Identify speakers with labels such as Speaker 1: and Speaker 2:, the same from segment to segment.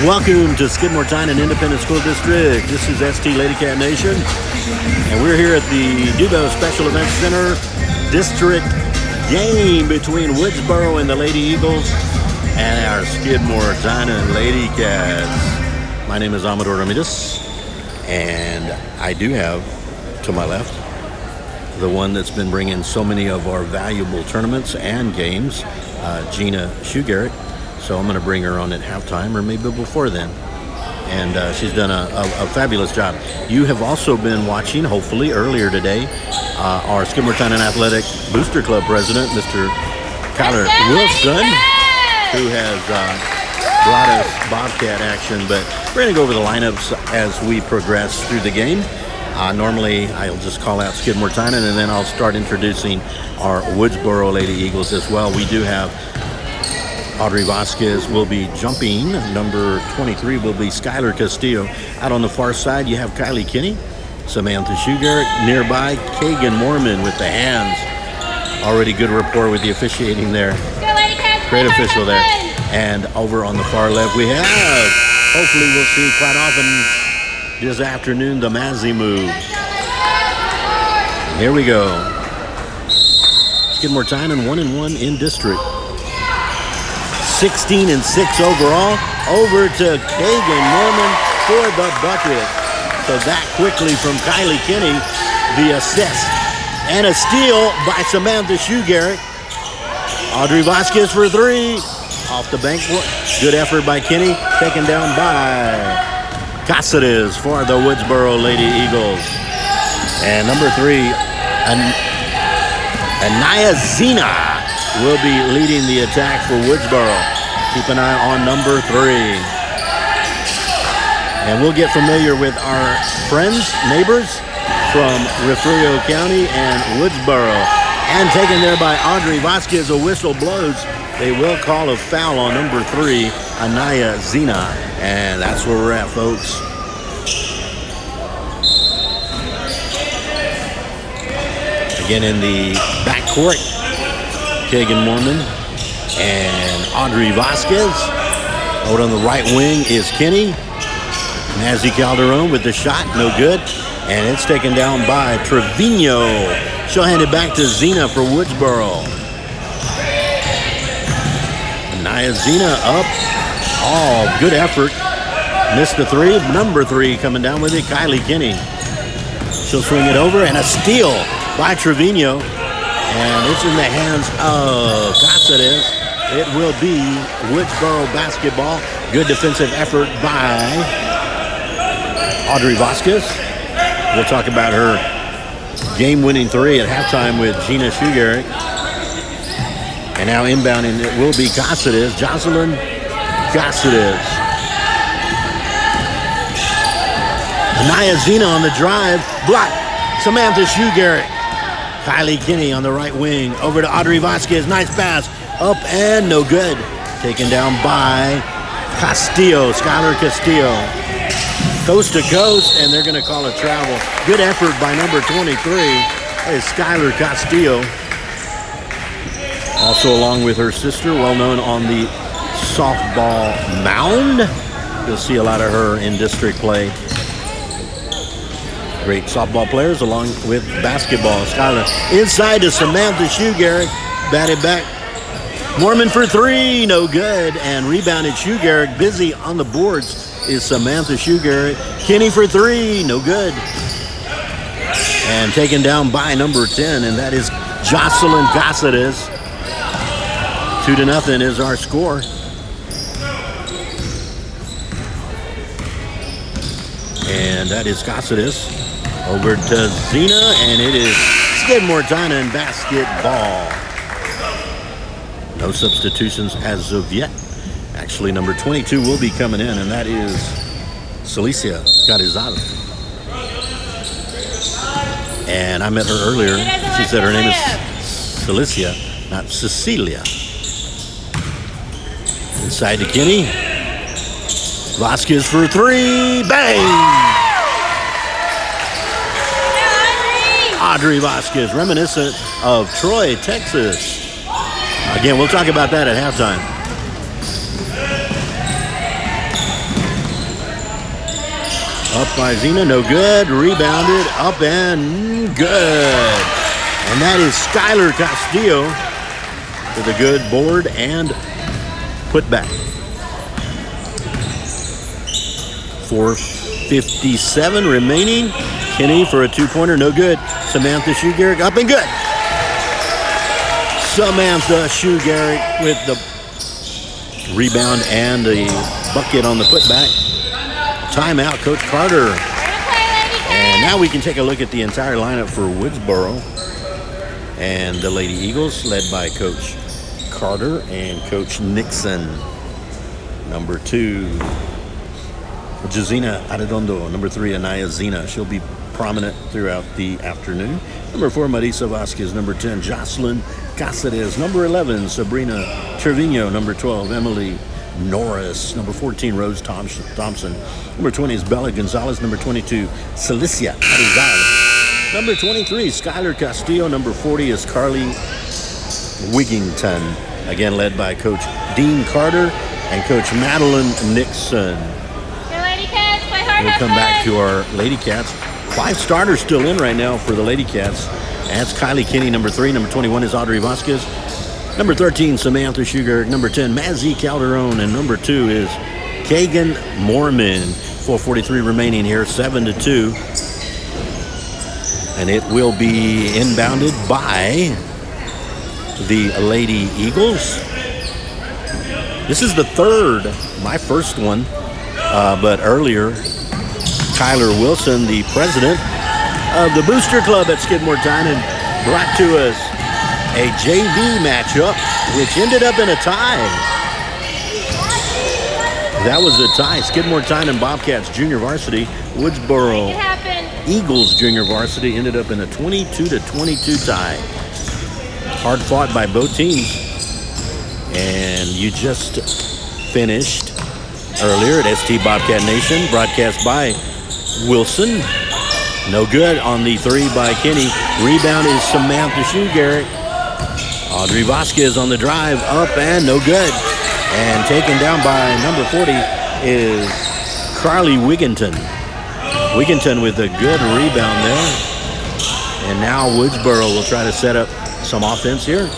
Speaker 1: Welcome to Skidmore-Tynan Independent School District. This is ST Lady Cat Nation, and we're here at the Dubo Special Events Center district game between Woodsboro and the Lady Eagles and our Skidmore-Tynan Lady Cats. My name is Amador Ramirez, and I do have to my left the one that's been bringing so many of our valuable tournaments and games, Gina Shoegarrett. So I'm going to bring her on at halftime or maybe before then. And she's done a fabulous job. You have also been watching, hopefully earlier today, our Skidmore-Tynan Athletic Booster Club president, Mr. Kyler Wilson, who has brought us Bobcat action. But we're going to go over the lineups as we progress through the game. Normally, I'll just call out Skidmore-Tynan, and then I'll start introducing our Woodsboro Lady Eagles as well. We do have Audrey Vasquez will be jumping. Number 23 will be Skylar Castillo. Out on the far side, you have Kylie Kinney, Samantha Shoegarrett. Nearby, Kagan Mormon with the hands. Already good rapport with the officiating there. Great official there. And over on the far left, we have, hopefully we'll see quite often this afternoon, the Mazzy move. Here we go. Skidmore-Tynan 1-1 in district. 16-6 overall. Over to Kagan Mormon for the bucket. So that quickly from Kylie Kinney, the assist. And a steal by Samantha Shoegarrett. Audrey Vasquez for three. Off the bank. Good effort by Kinney. Taken down by Cáceres for the Woodsboro Lady Eagles. And number three, Anaya Zena will be leading the attack for Woodsboro. Keep an eye on number three. And we'll get familiar with our friends, neighbors from Refugio County and Woodsboro. And taken there by Audrey Vasquez, a whistle blows. They will call a foul on number three, Anaya Zena. And that's where we're at, folks. Again in the backcourt, Kagan Mormon and Audrey Vasquez. Out on the right wing is Kinney. Mazzy Calderon with the shot, no good. And it's taken down by Trevino. She'll hand it back to Zena for Woodsboro. Naya Zena up. Oh, good effort. Missed the three. Number three coming down with it, Kylie Kinney. She'll swing it over, and a steal by Trevino. And it's in the hands of Cáceres. It will be Woodsboro basketball. Good defensive effort by Audrey Vasquez. We'll talk about her game-winning three at halftime with Gina Shoegarrett. And now inbounding, it will be Cáceres, Jocelyn Cáceres. Anaya Zena on the drive. Block. Samantha Shoegarrett. Kylie Kinney on the right wing. Over to Audrey Vasquez. Nice pass. Up and no good. Taken down by Castillo. Skylar Castillo. Coast to coast, and they're going to call a travel. Good effort by number 23. That is Skylar Castillo. Also along with her sister, well known on the softball mound. You'll see a lot of her in district play. Great softball players along with basketball. Skylar inside to Samantha Shoegarrett. Batted back. Mormon for three. No good. And rebounded Shoegarrett. Busy on the boards is Samantha Shoegarrett. Kinney for three. No good. And taken down by number 10. And that is Jocelyn Cáceres. 2-0 is our score. And that is Cáceres. Over to Zena, and it is Skidmore-Tynan basketball. No substitutions as of yet. Actually, number 22 will be coming in, and that is Celicia Carizal. And I met her earlier. She said her name is Celicia, not Cecilia. Inside to Kinney. Vasquez for three. Bang! Audrey Vasquez, reminiscent of Troy, Texas. Again, we'll talk about that at halftime. Up by Zena, no good. Rebounded, up and good. And that is Skylar Castillo with a good board and put back. 4:57 remaining. Kinney for a two-pointer, no good. Samantha Shugaric up and good. Samantha Shugaric with the rebound and the bucket on the putback. Timeout, Coach Carter. And now we can take a look at the entire lineup for Woodsboro. And the Lady Eagles, led by Coach Carter and Coach Nixon. Number 2, Jazina Arredondo. Number 3, Anaya Zena. She'll be prominent throughout the afternoon. Number 4, Marisa Vasquez. Number 10, Jocelyn Cáceres. Number 11, Sabrina Trevino. Number 12, Emily Norris. Number 14, Rose Thompson. Number 20 is Bella Gonzalez. Number 22, Celicia Arizal. Number 23, Skylar Castillo. Number 40 is Carly Wigington. Again, led by Coach Dean Carter and Coach Madeline Nixon. We'll come back to our Lady Cats. 5 starters still in right now for the Lady Cats. That's Kylie Kinney, number 3. Number 21 is Audrey Vasquez. Number 13, Samantha Shugaric. Number 10, Mazzy Calderon. And number 2 is Kagan Mormon. 4:43 remaining here, 7-2. And it will be inbounded by the Lady Eagles. This is the third, my first one, but earlier, Tyler Wilson, the president of the Booster Club at Skidmore-Tynan, brought to us a JV matchup, which ended up in a tie. That was a tie. Skidmore-Tynan Bobcats Junior Varsity, Woodsboro Eagles Junior Varsity ended up in a 22-22 tie. Hard fought by both teams. And you just finished earlier at ST Bobcat Nation, broadcast by Wilson. No good on the 3 by Kinney. Rebound is Samantha Shugaric. Audrey Vasquez on the drive, up and no good. And taken down by number 40 is Carly Wigington. Wigington with a good rebound there. And now Woodsboro will try to set up some offense here.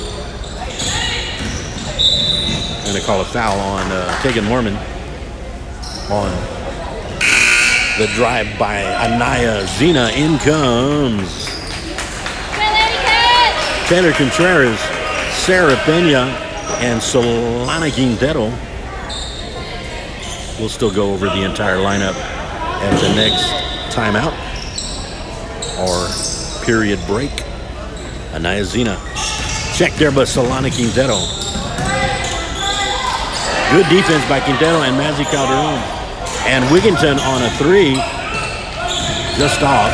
Speaker 1: Going to call a foul on Kagan Mormon on the drive by Anaya Zena. In comes Taylor Contreras, Sarah Pena, and Solana Quintero. We'll still go over the entire lineup at the next timeout or period break. Anaya Zena. Check there by Solana Quintero. Good defense by Quintero and Mazzy Calderon. And Wigington on a 3. Just off.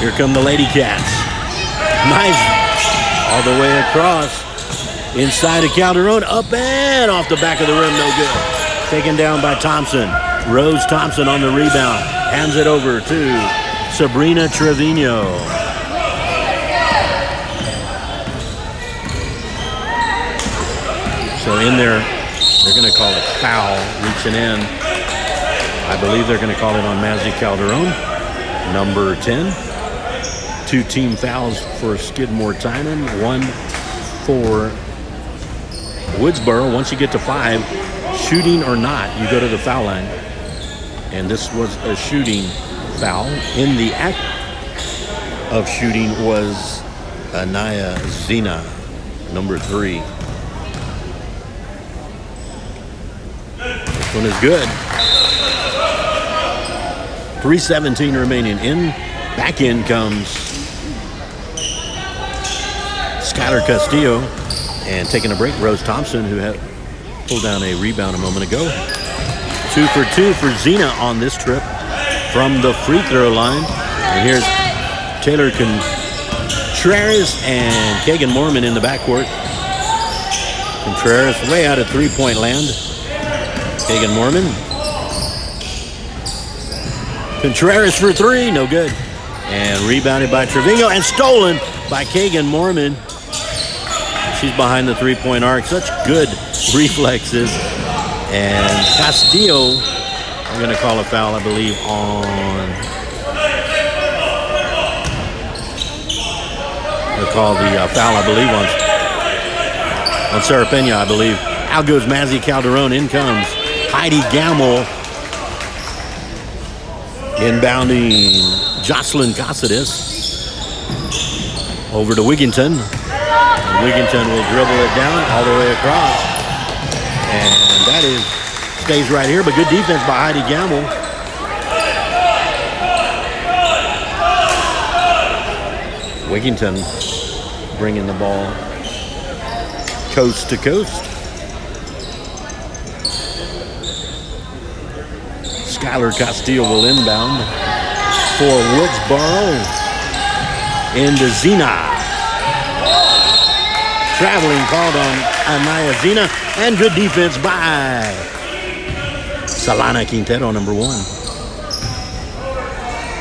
Speaker 1: Here come the Lady Cats. Nice. All the way across. Inside of Calderon. Up and off the back of the rim. No good. Taken down by Thompson. Rose Thompson on the rebound. Hands it over to Sabrina Trevino. So in there, they're going to call it foul, reaching in. I believe they're going to call it on Mazzy Calderon, number 10. 2 team fouls for Skidmore-Tynan, 1 for Woodsboro. Once you get to 5, shooting or not, you go to the foul line. And this was a shooting foul. In the act of shooting was Anaya Zena, number 3. This one is good. 3:17 remaining. Back in comes Skylar Castillo. And taking a break, Rose Thompson, who had pulled down a rebound a moment ago. 2 for 2 for Zena on this trip from the free throw line. And here's Taylor Contreras and Kagan Mormon in the backcourt. Contreras way out of three-point land. Kagan Mormon. Contreras for 3, no good. And rebounded by Trevino and stolen by Kagan Mormon. She's behind the three-point arc. Such good reflexes. And Castillo I'm going to call a foul, I believe, They'll call the foul, I believe, on Sarah Pena, I believe. Out goes Mazzy Calderon. In comes Heidi Gamble. Inbounding Jocelyn Casadis. Over to Wigginton. And Wigginton will dribble it down all the way across. And that stays right here, but good defense by Heidi Gamble. Wigginton bringing the ball coast to coast. Skylar Castillo will inbound for Woodsboro into Zena. Traveling called on Anaya Zena, and good defense by Solana Quintero, number 1.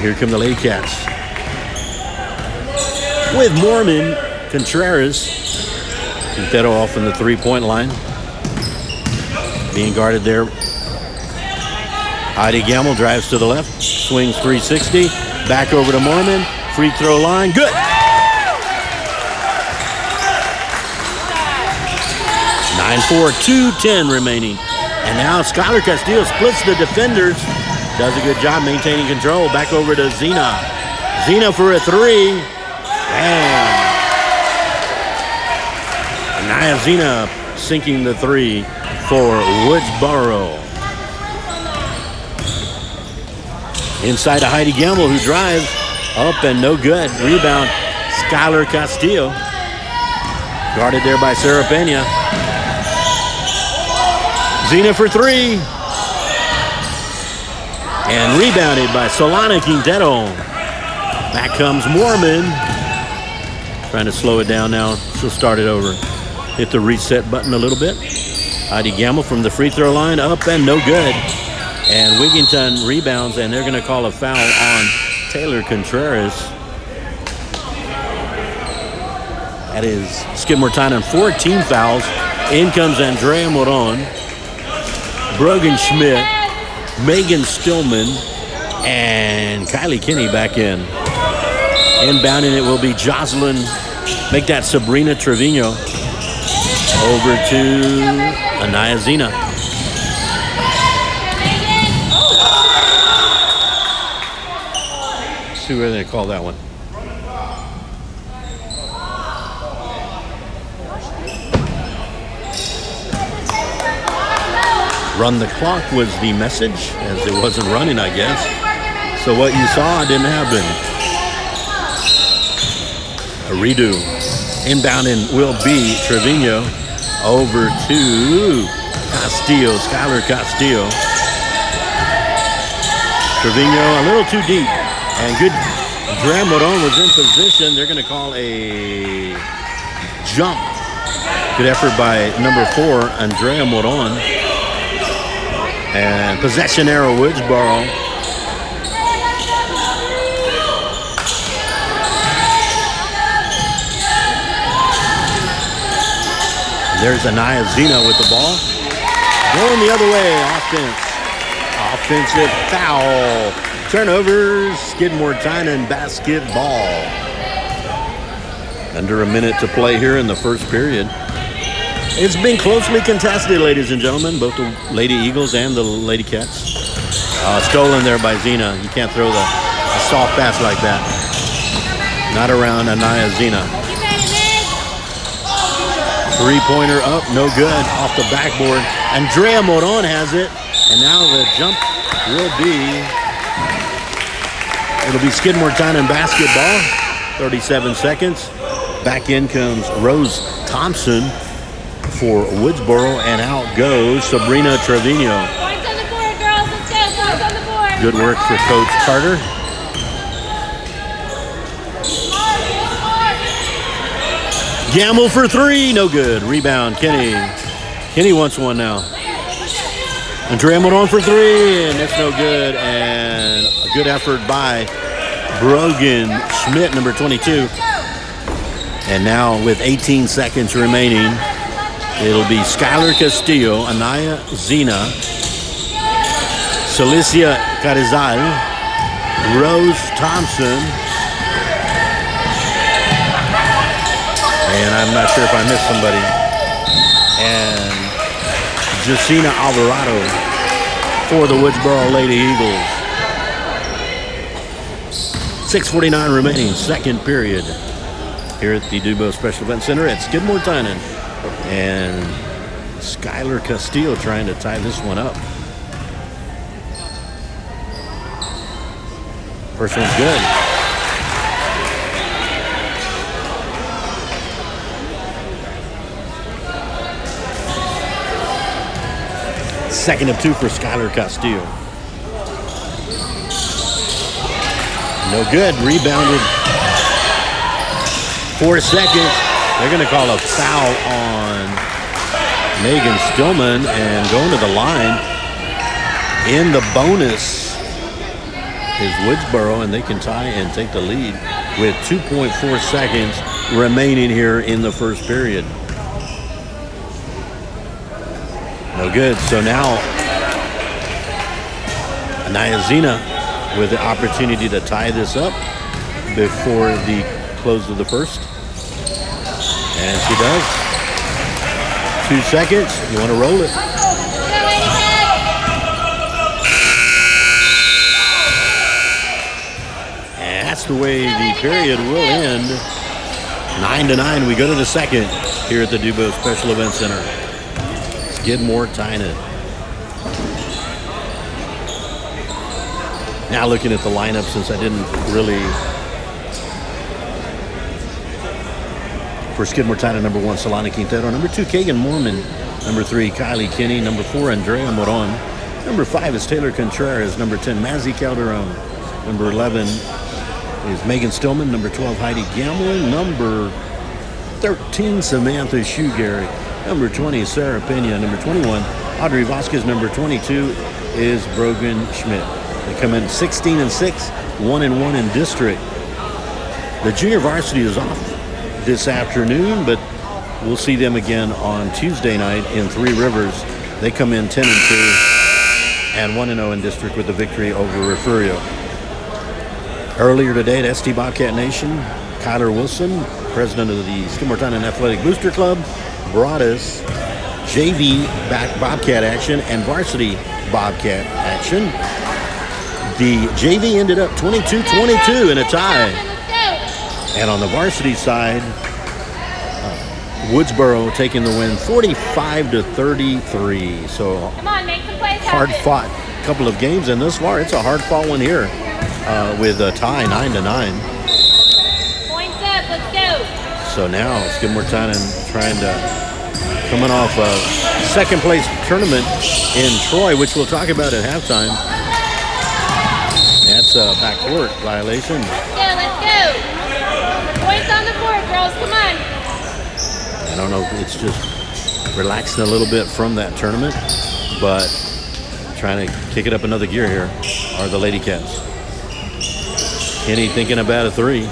Speaker 1: Here come the Lady Cats. With Mormon Contreras. Quintero off in the three-point line. Being guarded there. Heidi Gamble drives to the left, swings 360, back over to Mormon, free throw line, good! 9-4, 2:10 remaining. And now Skylar Castillo splits the defenders, does a good job maintaining control, back over to Zena. Zena for a three, and Anaya Zena sinking the three for Woodsboro. Inside to Heidi Gamble, who drives up and no good. Rebound, Skylar Castillo. Guarded there by Sarah Pena. Zena for three. And rebounded by Solana Quintero. Back comes Mormon. Trying to slow it down now. She'll start it over. Hit the reset button a little bit. Heidi Gamble from the free throw line, up and no good. And Wigginton rebounds, and they're going to call a foul on Taylor Contreras. That is Skidmore-Tynan, 14 fouls. In comes Andrea Moron, Brogan Schmidt, Megan Stillman, and Kylie Kinney back in. Inbounding it will be Jocelyn. Make that Sabrina Trevino. Over to Anaya Zena. See where they call that one. Run the clock was the message, as it wasn't running, I guess. So what you saw didn't happen. A redo. Inbounding will be Trevino over to Castillo, Skylar Castillo. Trevino a little too deep. And good, Andrea Moron was in position. They're going to call a jump. Good effort by number 4, Andrea Moron. And possession arrow, Woodsboro. There's Anaya Zena with the ball. Going the other way, offense. Offensive foul. Turnovers, Skidmore-Tynan basketball. Under a minute to play here in the first period. It's been closely contested, ladies and gentlemen, both the Lady Eagles and the Lady Cats. Stolen there by Zena. You can't throw a soft pass like that. Not around Anaya Zena. Three-pointer up, no good, off the backboard. Andrea Moron has it, and now the jump will be... It'll be Skidmore-Tynan basketball. 37 seconds. Back in comes Rose Thompson for Woodsboro, and out goes Sabrina Trevino.
Speaker 2: Points on the board, girls. Let's go. Points on the board.
Speaker 1: Good work for Coach Carter. Gamble for three. No good. Rebound, Kenny. Kenny wants one now. Andrea Moron for three, and it's no good. And a good effort by Brogan Schmidt, number 22. And now with 18 seconds remaining, it'll be Skylar Castillo, Anaya Zena, Celicia Carizal, Rose Thompson, and I'm not sure if I missed somebody, and Jacina Alvarado for the Woodsboro Lady Eagles. 6:49 remaining, second period here at the Dubo Special Event Center at Skidmore-Tynan. And Skylar Castillo trying to tie this one up. First one's good. Second of two for Skylar Castillo. No good. Rebounded. 4 seconds. They're going to call a foul on Megan Stillman and going to the line. In the bonus is Woodsboro, and they can tie and take the lead with 2.4 seconds remaining here in the first period. No good. So now Anaya with the opportunity to tie this up before the close of the first. And she does. 2 seconds. You want to roll it. And that's the way the period will end. 9-9. We go to the second here at the Dubo Special Event Center. Skidmore-Tynan. Now looking at the lineup, since I didn't really. For Skidmore-Tynan, number 1, Solana Quintero. Number 2, Kagan Mormon. Number 3, Kylie Kinney. Number 4, Andrea Moron. Number 5 is Taylor Contreras. Number 10, Mazzy Calderon. Number 11 is Megan Stillman. Number 12, Heidi Gamlin. Number 13, Samantha Shoegarrick. Number 20, Sarah Pena. Number 21, Audrey Vasquez. Number 22 is Brogan Schmidt. They come in 16-6, 1-1 in district. The junior varsity is off this afternoon, but we'll see them again on Tuesday night in Three Rivers. They come in 10-2 and 1-0 in district with the victory over Refugio. Earlier today at ST Bobcat Nation, Kyler Wilson, president of the Skidmore-Tynan Athletic Booster Club, brought us JV Bobcat action and varsity Bobcat action. The JV ended up 22-22 in a tie. And on the varsity side, Woodsboro taking the win 45-33. So hard-fought couple of games, and thus far it's a hard-fought one here with a tie 9-9.
Speaker 2: Points up, let's go.
Speaker 1: So now Skidmore-Tynan trying to coming off a second-place tournament in Troy, which we'll talk about at halftime. That's a backcourt violation.
Speaker 2: Let's go. Points on the board, girls. Come on.
Speaker 1: I don't know if it's just relaxing a little bit from that tournament, but trying to kick it up another gear here are the Lady Cats. Kenny thinking about a three.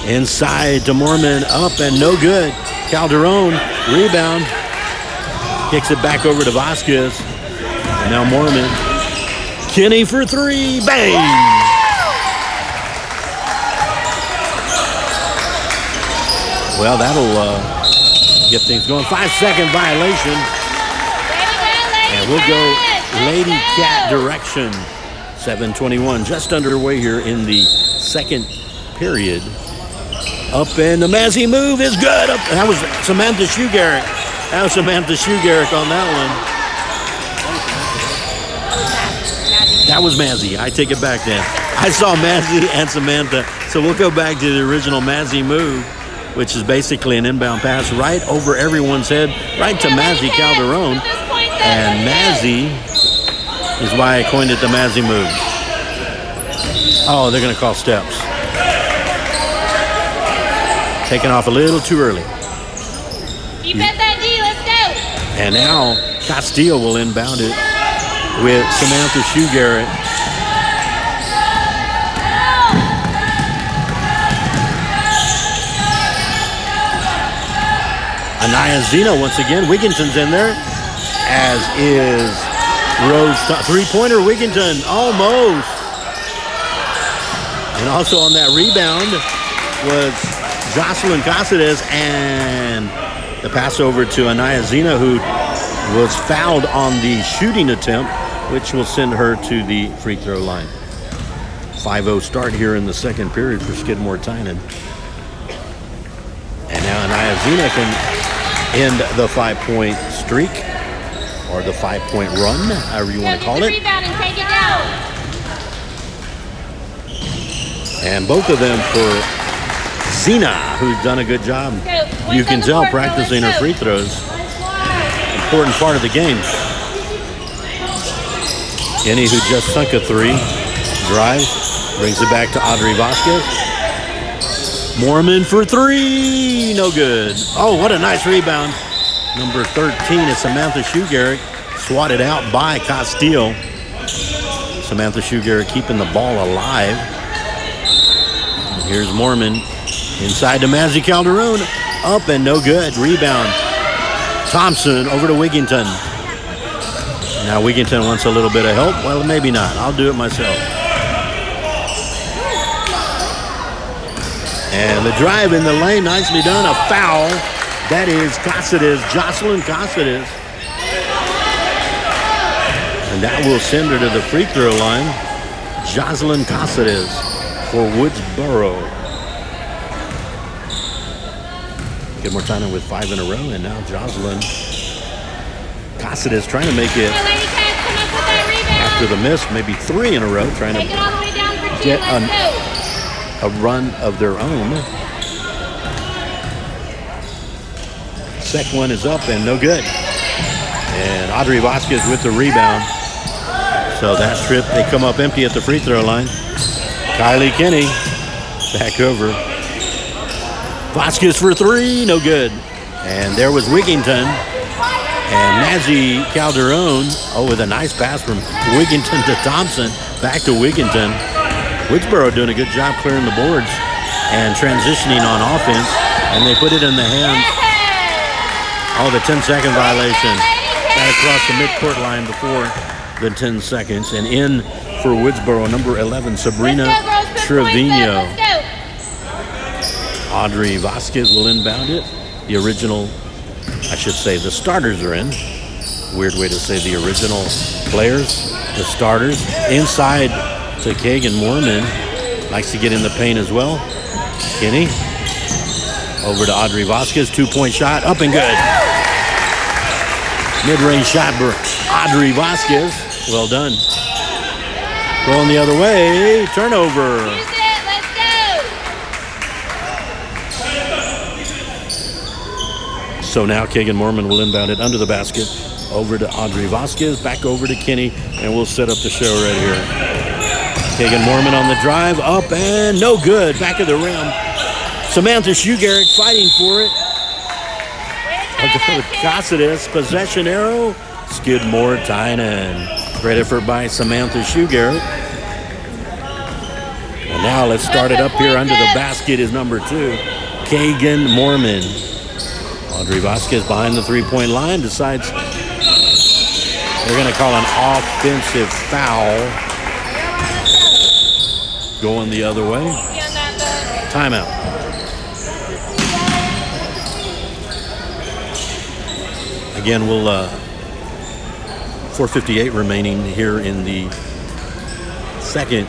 Speaker 1: Inside to Mormon, up and no good. Calderon, rebound. Kicks it back over to Vasquez. And now Mormon. Kenny for three, bang! Well, that'll get things going. 5-second violation. And we'll go Lady Cat direction. 7:21, just underway here in the second period. Up and the Mazzy move is good. Up, that was Samantha Shoegarrick. That was Samantha Shoegarrick on that one. That was Mazzy. I take it back then. I saw Mazzy and Samantha. So we'll go back to the original Mazzy move, which is basically an inbound pass right over everyone's head, right to Mazzy Calderon. And Mazzy is why I coined it the Mazzy move. Oh, they're going to call steps. Taking off a little too early.
Speaker 2: You bet that D, let's go.
Speaker 1: And now Castillo will inbound it with Samantha Shoegarrick. Anaya Zeno once again. Wigginton's in there, as is Rose, three-pointer, Wigginton, almost. And also on that rebound was Jocelyn Cáceres, and the pass over to Anaya Zena, who was fouled on the shooting attempt, which will send her to the free throw line. 5-0 start here in the second period for Skidmore-Tynan. And now Anaya Zena can end the 5-point streak, or the 5-point run, however you want to call it.
Speaker 2: Rebound and take it down.
Speaker 1: And both of them for Zena, who's done a good job. You can tell practicing her free throws. Important part of the game. Kenny, who just sunk a three, drives, brings it back to Audrey Vasquez. Mormon for three, no good. Oh, what a nice rebound. Number 13 is Samantha Shoegarrick, swatted out by Castile. Samantha Shoegarrick keeping the ball alive. And here's Mormon inside to Mazzy Calderon, up and no good. Rebound. Thompson over to Wigginton. Now Wigginton wants a little bit of help. Well, maybe not. I'll do it myself. And the drive in the lane, nicely done. A foul. That is Cáceres, Jocelyn Cáceres. And that will send her to the free throw line. Jocelyn Cáceres for Woodsboro. Skidmore-Tynan with 5 in a row, and now Jocelyn Cáceres trying to make it after the miss, maybe 3 in a row, trying to get a run of their own. Second one is up and no good. And Audrey Vasquez with the rebound. So that trip, they come up empty at the free throw line. Kylie Kenny back over. Vasquez for three, no good. And there was Wigginton. And Mazzy Calderon, with a nice pass from Wigginton to Thompson. Back to Wigginton. Woodsboro doing a good job clearing the boards and transitioning on offense. And they put it in the hands. Oh, the 10-second violation. Got across the midcourt line before the 10 seconds. And in for Woodsboro, number 11, Sabrina Trevino. Audrey Vasquez will inbound it. The original, I should say, the starters are in. Weird way to say the original players, the starters. Inside to Kagan Moorman. Likes to get in the paint as well. Kenny. Over to Audrey Vasquez. 2-point shot. Up and good. Mid-range shot for Audrey Vasquez. Well done. Going the other way. Turnover.
Speaker 2: Use it. Let's go.
Speaker 1: So now Kagan Moorman will inbound it under the basket. Over to Audrey Vasquez. Back over to Kenny. And we'll set up the show right here. Kagan Moorman on the drive. Up and no good. Back of the rim. Samantha Shoegarrick fighting for it. Cáceres, possession arrow. Skidmore-Tynan. Great effort by Samantha Shoegarrick. And now let's start it up here under the basket is number 2, Kagan Moorman. Audrey Vasquez behind the three-point line decides they're going to call an offensive foul. Going the other way. Timeout. Again, we'll 4:58 remaining here in the second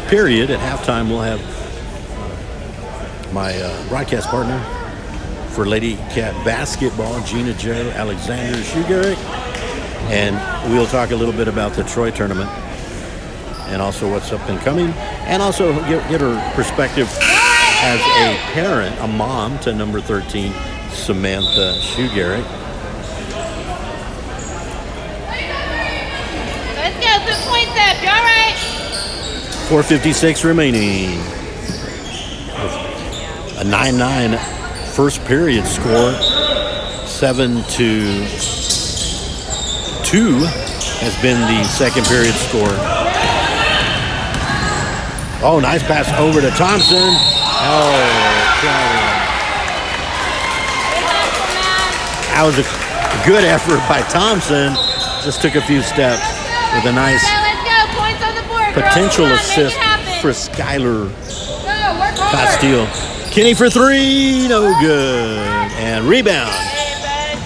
Speaker 1: period. At halftime, we'll have my broadcast partner for Lady Cat basketball, Gina Jo Alexander Shoegarrick, and we'll talk a little bit about the Troy tournament and also what's up and coming, and also get her perspective as a parent, a mom to number 13, Samantha Shoegarrick.
Speaker 2: Let's go. Put points up. You all right?
Speaker 1: 4:56 remaining. A 9-9 first period score. 7-2 has been the second period score. Oh, nice pass over to Thompson. Oh, that was a good effort by Thompson. Just took a few steps with a nice
Speaker 2: Let's go. Points on the board.
Speaker 1: potential
Speaker 2: Girl. Come on, make it
Speaker 1: assist
Speaker 2: happen.
Speaker 1: for Skylar
Speaker 2: Go. Work hard.
Speaker 1: Castillo. Kenny for three, no good. And rebound.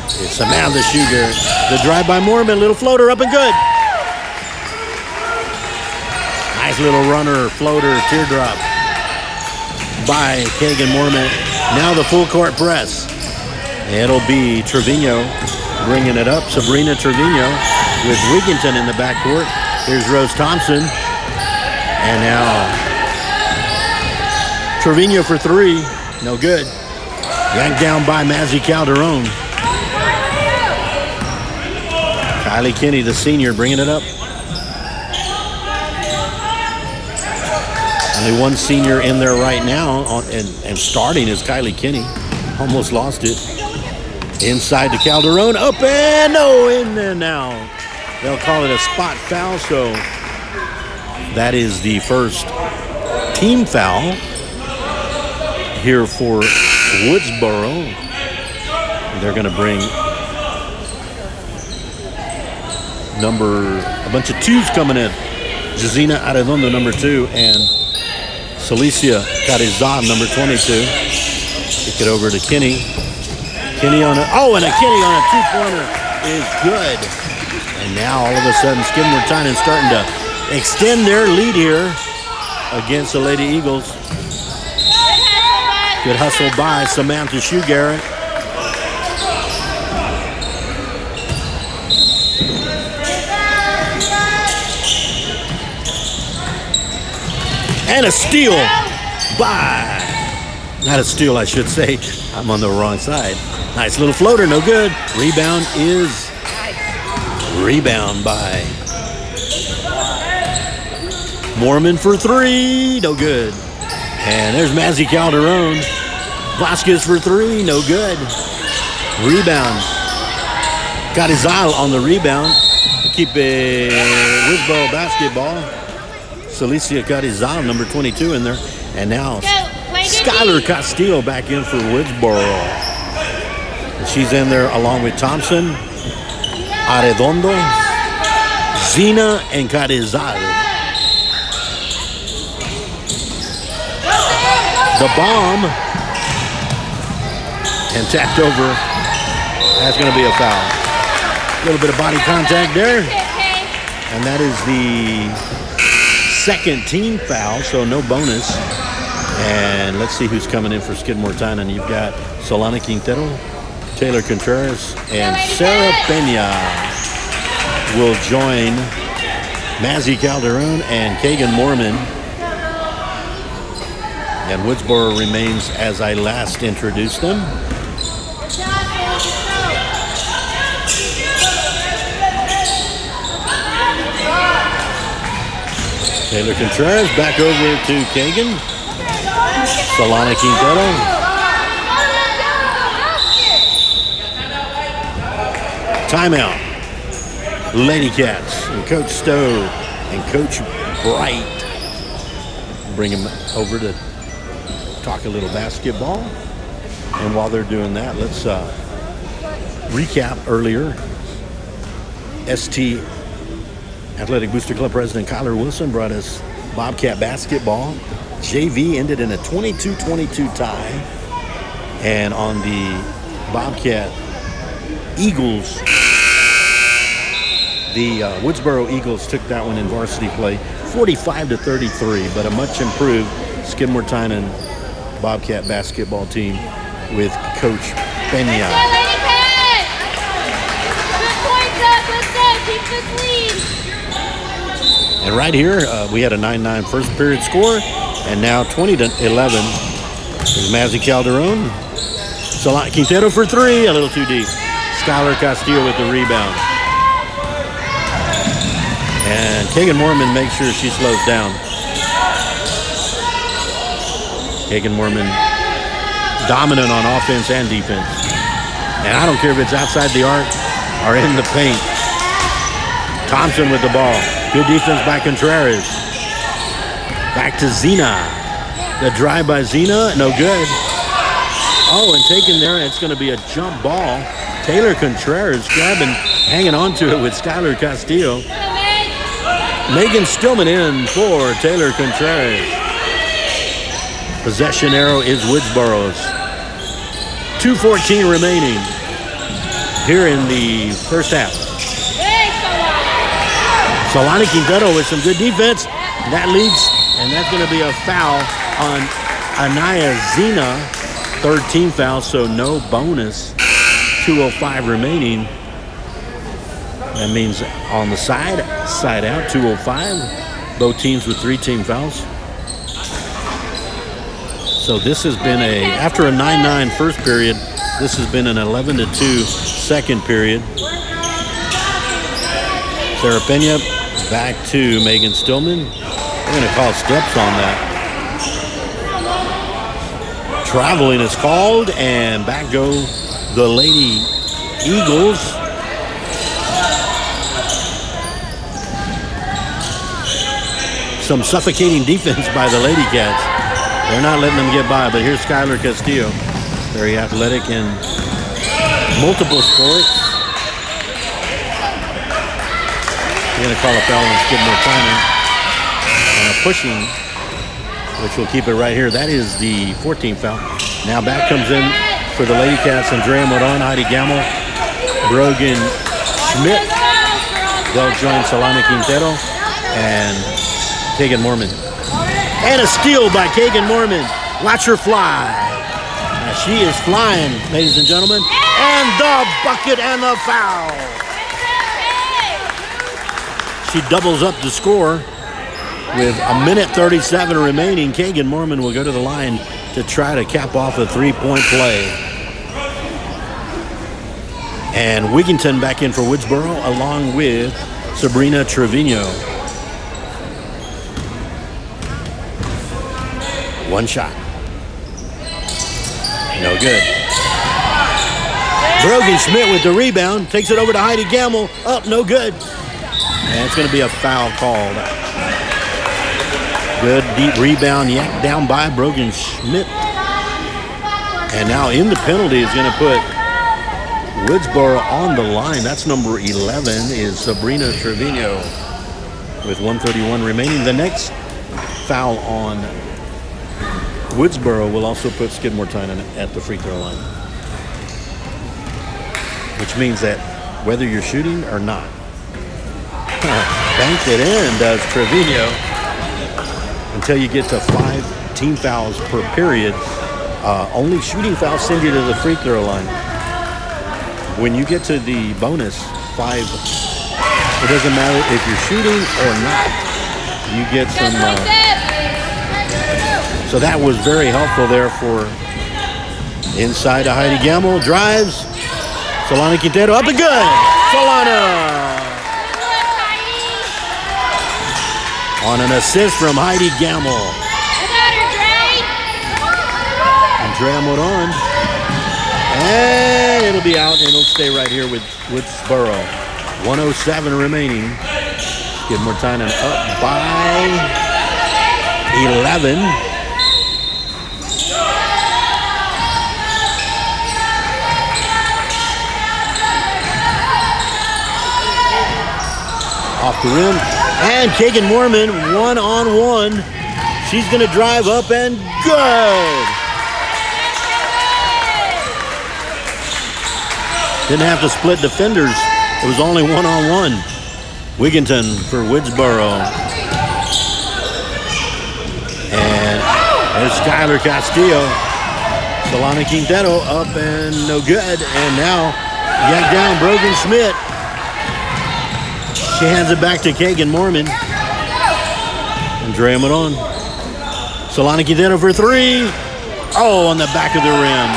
Speaker 1: It's Samantha Sugar. The drive by Mormon, little floater up and good. Nice little runner, floater, teardrop by Kagan Mormon. Now the full court press. It'll be Trevino bringing it up. Sabrina Trevino with Wigginton in the backcourt. Here's Rose Thompson. And now Trevino for three. No good. Yanked down by Mazzy Calderon. Kylie Kinney, the senior, bringing it up. Only one senior in there right now, and starting is Kylie Kinney. Almost lost it. Inside to Calderon, up and no, in there now. They'll call it a spot foul, so that is the first team foul here for Woodsboro. They're going to bring a bunch of twos coming in. Josina Arredondo, number 2, and Celicia Carizan, number 22. Kick it over to Kinney. Kinney on a Kinney on a two-pointer is good. And now all of a sudden Skidmore-Tynan starting to extend their lead here against the Lady Eagles. Good hustle by Samantha Shoegarrett. And a steal by, not a steal, I should say. I'm on the wrong side. Nice little floater, no good. Rebound by Mormon for three, no good. And there's Mazzy Calderon. Vasquez for three, no good. Rebound. Carizal on the rebound. Keep it Woodsboro basketball. Celicia Carizal, number 22 in there. And now Skylar Castillo back in for Woodsboro. And she's in there along with Thompson, Arredondo, Zina, and Carizal. The bomb. And tapped over. That's going to be a foul. A little bit of body contact there. And that is the second team foul, so no bonus. And let's see who's coming in for Skidmore-Tynan. You've got Solana Quintero, Taylor Contreras, and Sarah Pena will join Mazzy Calderon and Kagan Mormon. And Woodsboro remains as I last introduced them. Taylor Contreras back over to Kagan. Solana Quintero. Timeout. Lady Cats and Coach Stowe and Coach Bright. Bring him over to talk a little basketball. And while they're doing that, let's recap earlier. ST Athletic Booster Club President Kyler Wilson brought us Bobcat basketball. JV ended in a 22-22 tie. And on the Bobcat Eagles, the Woodsboro Eagles took that one in varsity play, 45-33, but a much improved Skidmore-Tynan Bobcat basketball team with Coach Pena.
Speaker 2: Keep this lead.
Speaker 1: And right here, we had a 9-9 first period score, and now 20-11. There's Mazzy Calderon. Solana Quintero for three, a little too deep. Skylar Castillo with the rebound. And Kagan Mormon makes sure she slows down. Kagan Mormon dominant on offense and defense. And I don't care if it's outside the arc or in the paint. Thompson with the ball. Good defense by Contreras. Back to Zina. The drive by Zina, no good. Oh, and taken there, it's going to be a jump ball. Taylor Contreras grabbing hanging on to it with Skylar Castillo. Megan Stillman in for Taylor Contreras. Possession arrow is Woodsboro's. 2:14 remaining here in the first half. Solana Quintero with some good defense. That leads, and that's going to be a foul on Anaya Zena. Third team foul, so no bonus. 2:05 remaining. That means on the side out, 2:05. Both teams with 3 team fouls. So this has been after a 9-9 first period, this has been an 11-2 second period. Sarah Pena back to Megan Stillman. We're going to call steps on that. Traveling is called, and back go the Lady Eagles. Some suffocating defense by the Lady Cats. They're not letting them get by, but here's Skylar Castillo. Very athletic in multiple sports. We're going to call a foul on Skidmore-Tynan and a pushing, which will keep it right here. That is the 14th foul. Now back comes in for the Lady Cats, Andrea Moran, Heidi Gamble, Brogan Schmidt. They'll join Solana Quintero and Kagan Mormon. And a steal by Kagan Mormon. Watch her fly. Now she is flying, ladies and gentlemen. And the bucket and the foul. She doubles up the score with 1:37 remaining. Kagan Mormon will go to the line to try to cap off a 3-point play. And Wigginton back in for Woodsboro along with Sabrina Trevino. One shot. No good. Brogan Schmidt with the rebound. Takes it over to Heidi Gamble. Up, no good. And it's going to be a foul called. Good deep rebound yanked down by Brogan Schmidt. And now in the penalty is going to put Woodsboro on the line. That's number 11 is Sabrina Trevino with 1:31 remaining. The next foul on Woodsboro will also put Skidmore-Tynan at the free throw line. Which means that whether you're shooting or not. Banked it in, does Trevino. Until you get to 5 team fouls per period. Only shooting fouls send you to the free throw line. When you get to the bonus 5, it doesn't matter if you're shooting or not. You get some... So that was very helpful there for inside to Heidi Gamble. Drives. Solana Quintero up and good. Solana. On an assist from Heidi Gamble. Andrea Moran. And it'll be out and it'll stay right here with Woodsboro. 1:07 remaining. Skidmore-Tynan up by 11. Off the rim, and Kagan Mormon one-on-one. She's going to drive up and good. Didn't have to split defenders. It was only one-on-one. Wigginton for Woodsboro. And there's Skylar Castillo. Solana Quintero up and no good. And now yanked down Brogan Schmidt. She hands it back to Kagan Mormon. Andrea Moran. Solana Quintero for 3. Oh, on the back of the rim.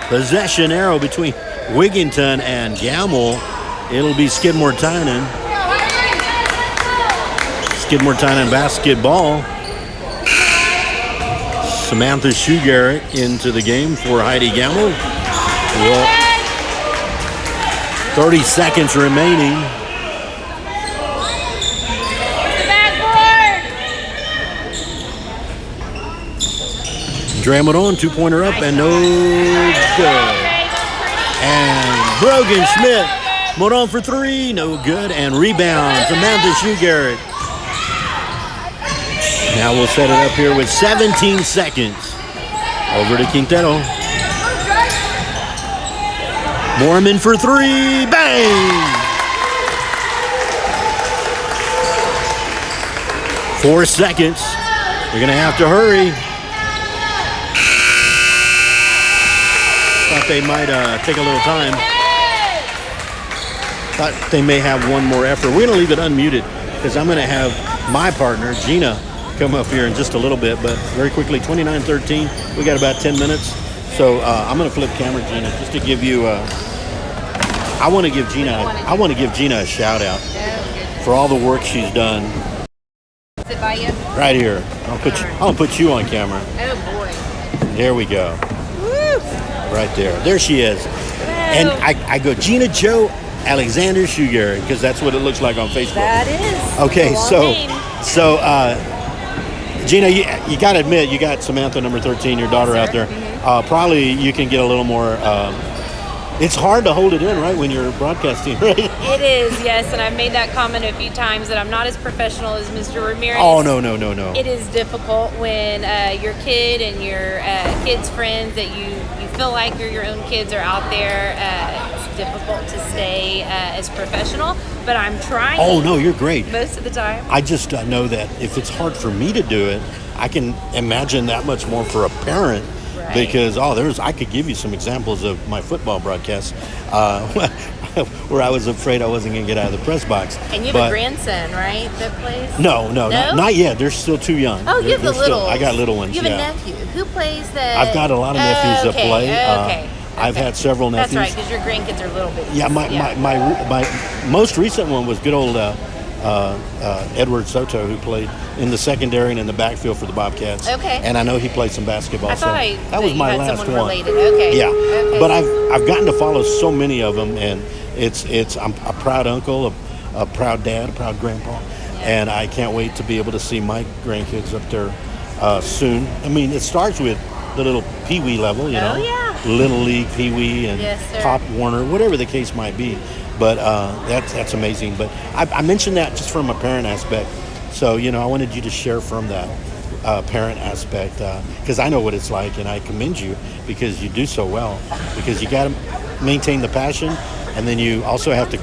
Speaker 1: Possession arrow between Wigginton and Gamble. It'll be Skidmore-Tynan. Skidmore-Tynan basketball. Samantha Shoegarrett into the game for Heidi Gamble. 30 seconds remaining. Dram it on, 2-pointer up and no good. And Brogan Schmidt, Moron for three, no good. And rebound, Samantha Shoegarrett. Now we'll set it up here with 17 seconds. Over to Quintero. Mormon for three, bang! 4 seconds. You're going to have to hurry. Thought they might take a little time. Thought they may have one more effort. We're going to leave it unmuted because I'm going to have my partner, Gina, come up here in just a little bit. But very quickly, 29-13. We got about 10 minutes. So I'm going to flip camera, Gina, just to give you I want to give Gina a shout out for all the work she's done.
Speaker 2: Sit by you?
Speaker 1: Right here. I'll put you on camera.
Speaker 2: Oh boy.
Speaker 1: There we go.
Speaker 2: Woo!
Speaker 1: Right there. There she is. And I go Gina Joe Alexander Shoegarrett because that's what it looks like on Facebook.
Speaker 2: That is.
Speaker 1: Okay,
Speaker 2: Name.
Speaker 1: so Gina, you got to admit you got Samantha number 13, your daughter out there.
Speaker 2: Mm-hmm.
Speaker 1: Probably you can get a little more. It's hard to hold it in, right, when you're broadcasting, right?
Speaker 3: It is, yes, and I've made that comment a few times that I'm not as professional as Mr. Ramirez.
Speaker 1: Oh, no.
Speaker 3: It is difficult when your kid and your kids' friends that you feel like your own kids are out there. It's difficult to stay as professional, but I'm trying.
Speaker 1: Oh, no, you're great.
Speaker 3: Most of the time.
Speaker 1: I just know that if it's hard for me to do it, I can imagine that much more for a parent.
Speaker 3: Right.
Speaker 1: Because I could give you some examples of my football broadcasts where I was afraid I wasn't going to get out of the press box.
Speaker 3: And you have a grandson, right, that plays?
Speaker 1: No? Not yet. They're still too young.
Speaker 3: Oh, you have the little.
Speaker 1: I got little ones.
Speaker 3: You have a nephew. Who plays the?
Speaker 1: I've got a lot of nephews that play.
Speaker 3: Okay.
Speaker 1: I've had several nephews.
Speaker 3: That's right, because your grandkids are little bit.
Speaker 1: Yeah, my most recent one was good old Edward Soto, who played in the secondary and in the backfield for the Bobcats.
Speaker 3: Okay.
Speaker 1: And I know he played some basketball.
Speaker 3: I thought
Speaker 1: that was my last one.
Speaker 3: Related. Okay.
Speaker 1: Yeah.
Speaker 3: Okay.
Speaker 1: But I've gotten to follow so many of them, and I'm a proud uncle, a proud dad, a proud grandpa, and I can't wait to be able to see my grandkids up there soon. I mean, it starts with the little Pee-wee level, you know.
Speaker 3: Yeah.
Speaker 1: Little League, Pee-wee, and
Speaker 3: Yes,
Speaker 1: Pop Warner, whatever the case might be. But that's amazing. But I mentioned that just from a parent aspect. So, I wanted you to share from that parent aspect because I know what it's like, and I commend you because you do so well. Because you got to maintain the passion, and then you also have to.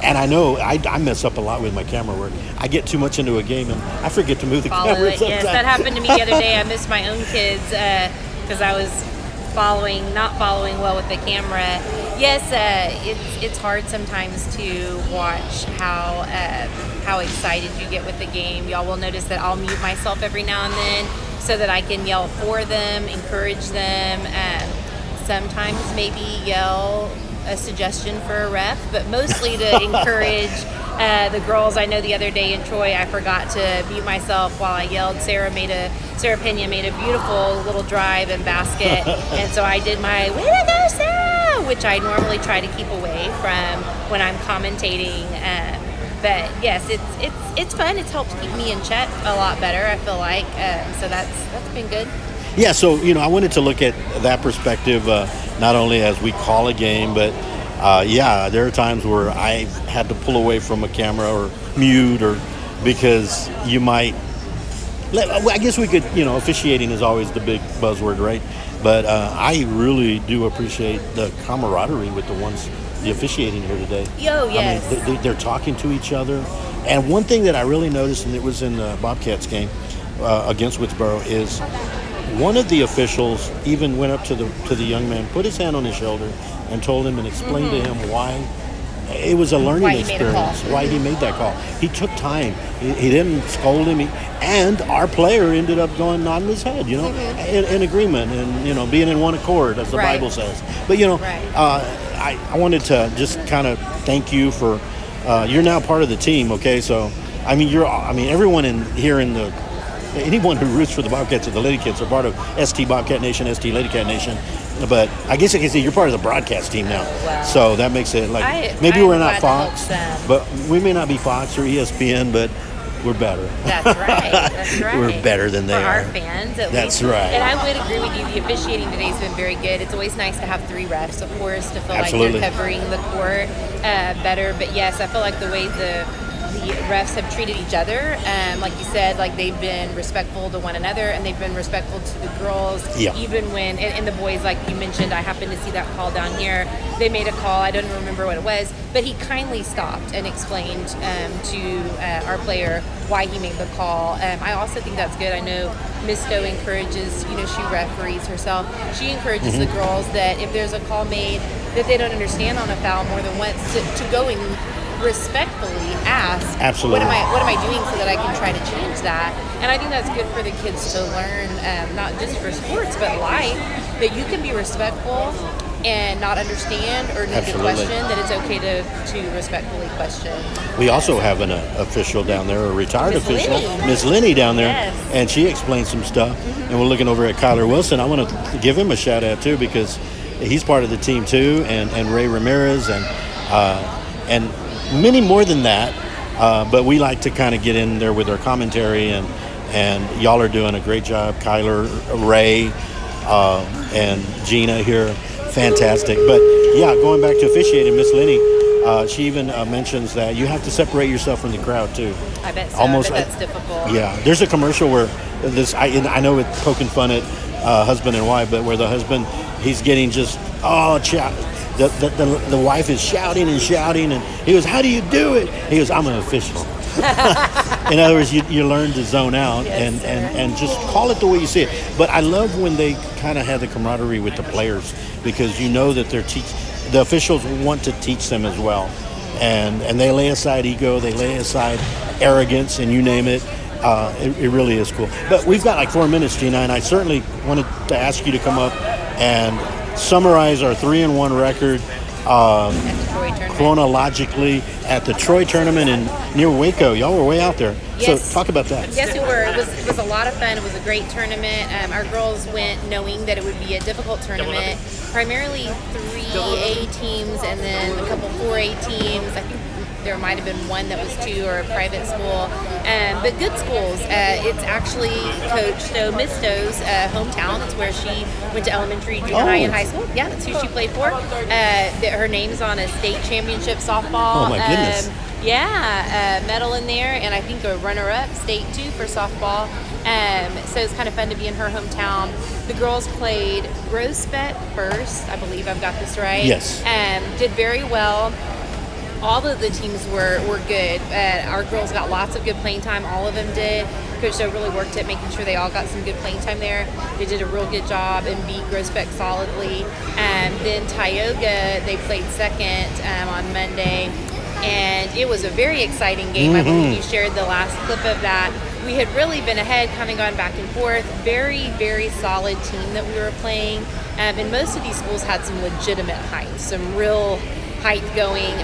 Speaker 1: And I know I mess up a lot with my camera work. I get too much into a game, and I forget to move the camera sometimes.
Speaker 3: Yes, that happened to me the other day. I missed my own kids because I was not following well with the camera. Yes, it's hard sometimes to watch how excited you get with the game. Y'all will notice that I'll mute myself every now and then so that I can yell for them, encourage them, sometimes maybe yell a suggestion for a ref, but mostly to encourage the girls. I know the other day in Troy, I forgot to mute myself while I yelled. Sarah Pena made a beautiful little drive and basket, and so I did my "Way to go, Sarah!" which I normally try to keep away from when I'm commentating. But yes, it's fun. It's helped keep me in check a lot better, I feel like. So that's been good.
Speaker 1: Yeah, so, I wanted to look at that perspective, not only as we call a game, but, there are times where I've had to pull away from a camera or mute or because you might, I guess we could, officiating is always the big buzzword, right? But I really do appreciate the camaraderie with the officiating here today.
Speaker 3: Oh, yes.
Speaker 1: I mean, they're talking to each other. And one thing that I really noticed, and it was in the Bobcats game against Woodsboro, is one of the officials even went up to the young man, put his hand on his shoulder, and told him and explained to him why it was a learning experience, why he made that call. He took time. He didn't scold him. And our player ended up nodding his head, in agreement and, being in one accord, as the Bible says. But, I wanted to just kind of thank you for, you're now part of the team, okay? So, everyone anyone who roots for the Bobcats or the Lady Cats are part of ST Bobcat Nation, ST Lady Cat Nation. But I guess I can say you're part of the broadcast team now.
Speaker 3: Wow.
Speaker 1: So that makes it maybe we're not Fox, but we may not be Fox or ESPN, but we're better.
Speaker 3: That's right. That's right.
Speaker 1: We're better than they
Speaker 3: For
Speaker 1: are.
Speaker 3: our fans, at
Speaker 1: That's
Speaker 3: least.
Speaker 1: right.
Speaker 3: And I would agree with you. The officiating today has been very good. It's always nice to have 3 refs, of course, to feel
Speaker 1: Absolutely.
Speaker 3: like you're covering the court better. But yes, I feel like the way the refs have treated each other, like you said, like they've been respectful to one another, and they've been respectful to the girls.
Speaker 1: Yeah.
Speaker 3: Even when, and the boys, like you mentioned, I happened to see that call down here. They made a call. I don't remember what it was, but he kindly stopped and explained to our player why he made the call. I also think that's good. I know Miss Stowe encourages, she referees herself. She encourages the girls that if there's a call made that they don't understand on a foul more than once, to go and respectfully ask,
Speaker 1: Absolutely.
Speaker 3: what am I doing so that I can try to change that? And I think that's good for the kids to learn, not just for sports but life, that you can be respectful and not understand or need to question, that it's okay to respectfully question.
Speaker 1: We also have an official down there, a retired
Speaker 3: Miss
Speaker 1: official,
Speaker 3: Lenny.
Speaker 1: Miss Lenny down there,
Speaker 3: Yes.
Speaker 1: and she explained some stuff. And we're looking over at Kyler Wilson. I want to give him a shout out too, because he's part of the team too, and Ray Ramirez and many more than that. But we like to kind of get in there with our commentary, and y'all are doing a great job. Kyler, Ray, and Gina here. Fantastic. But yeah, going back to officiating, Miss Lenny, she even mentions that you have to separate yourself from the crowd too.
Speaker 3: I bet so.
Speaker 1: Almost
Speaker 3: I bet that's difficult.
Speaker 1: Yeah, there's a commercial where I know it's poking fun at husband and wife, but where the husband, he's getting just the wife is shouting and shouting, and he goes, "How do you do it?" He goes, "I'm an official." In other words, you learn to zone out and just call it the way you see it. But I love when they kind of have the camaraderie with the players, because you know that the officials want to teach them as well, and they lay aside ego, they lay aside arrogance, and you name it. It really is cool. But we've got like 4 minutes, Gina, and I certainly wanted to ask you to come up and summarize our 3-1 record chronologically at the Troy tournament near Waco. Y'all were way out there.
Speaker 3: Yes.
Speaker 1: So talk about that.
Speaker 3: Yes, we were. It was a lot of fun. It was a great tournament. Our girls went knowing that it would be a difficult tournament. Primarily 3A teams and then a couple 4A teams. I think there might have been one that was 2 or a private school. But good schools. It's actually Coach Stowe, Miss Stowe's hometown. It's where she went to elementary, junior high, and high school. Yeah, that's who she played for. Her name's on a state championship softball.
Speaker 1: Oh, my goodness.
Speaker 3: Medal in there, and I think a runner-up state too for softball. So it's kind of fun to be in her hometown. The girls played Groesbeck first. I believe I've got this right.
Speaker 1: Yes.
Speaker 3: Did very well. All of the teams were good. Our girls got lots of good playing time. All of them did. Coach Joe really worked at making sure they all got some good playing time there. They did a real good job and beat Groesbeck solidly. Then Tioga, they played second on Monday. And it was a very exciting game. I believe you shared the last clip of that. We had really been ahead, kind of gone back and forth. Very, very solid team that we were playing. And most of these schools had some legitimate height, some real height going.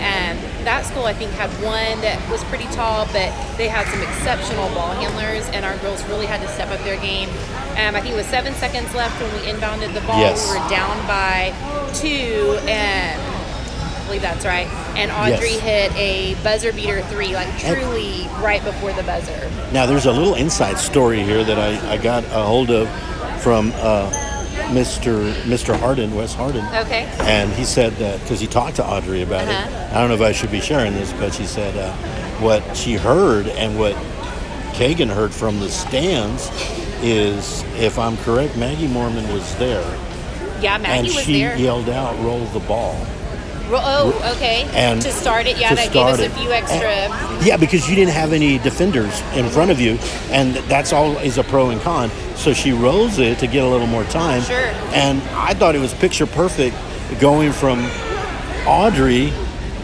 Speaker 3: That school, I think, had one that was pretty tall, but they had some exceptional ball handlers, and our girls really had to step up their game. I think it was 7 seconds left when we inbounded the ball.
Speaker 1: Yes.
Speaker 3: We were down by 2, and I believe that's right. And Audrey hit a buzzer beater 3, like truly right before the buzzer.
Speaker 1: Now, there's a little inside story here that I got a hold of from Mr. Harden, Wes Harden.
Speaker 3: Okay.
Speaker 1: And he said that, because he talked to Audrey about it. I don't know if I should be sharing this, but she said what she heard and what Kagan heard from the stands is, if I'm correct, Maggie Mormon was there.
Speaker 3: Yeah, Maggie was there.
Speaker 1: And she yelled out, "Roll the ball."
Speaker 3: Oh, okay.
Speaker 1: And
Speaker 3: to start it, yeah,
Speaker 1: to
Speaker 3: that gave us
Speaker 1: start
Speaker 3: a
Speaker 1: it.
Speaker 3: few extra.
Speaker 1: Yeah, because you didn't have any defenders in front of you, and that's all is a pro and con. So she rolls it to get a little more time.
Speaker 3: Sure.
Speaker 1: And I thought it was picture perfect, going from Audrey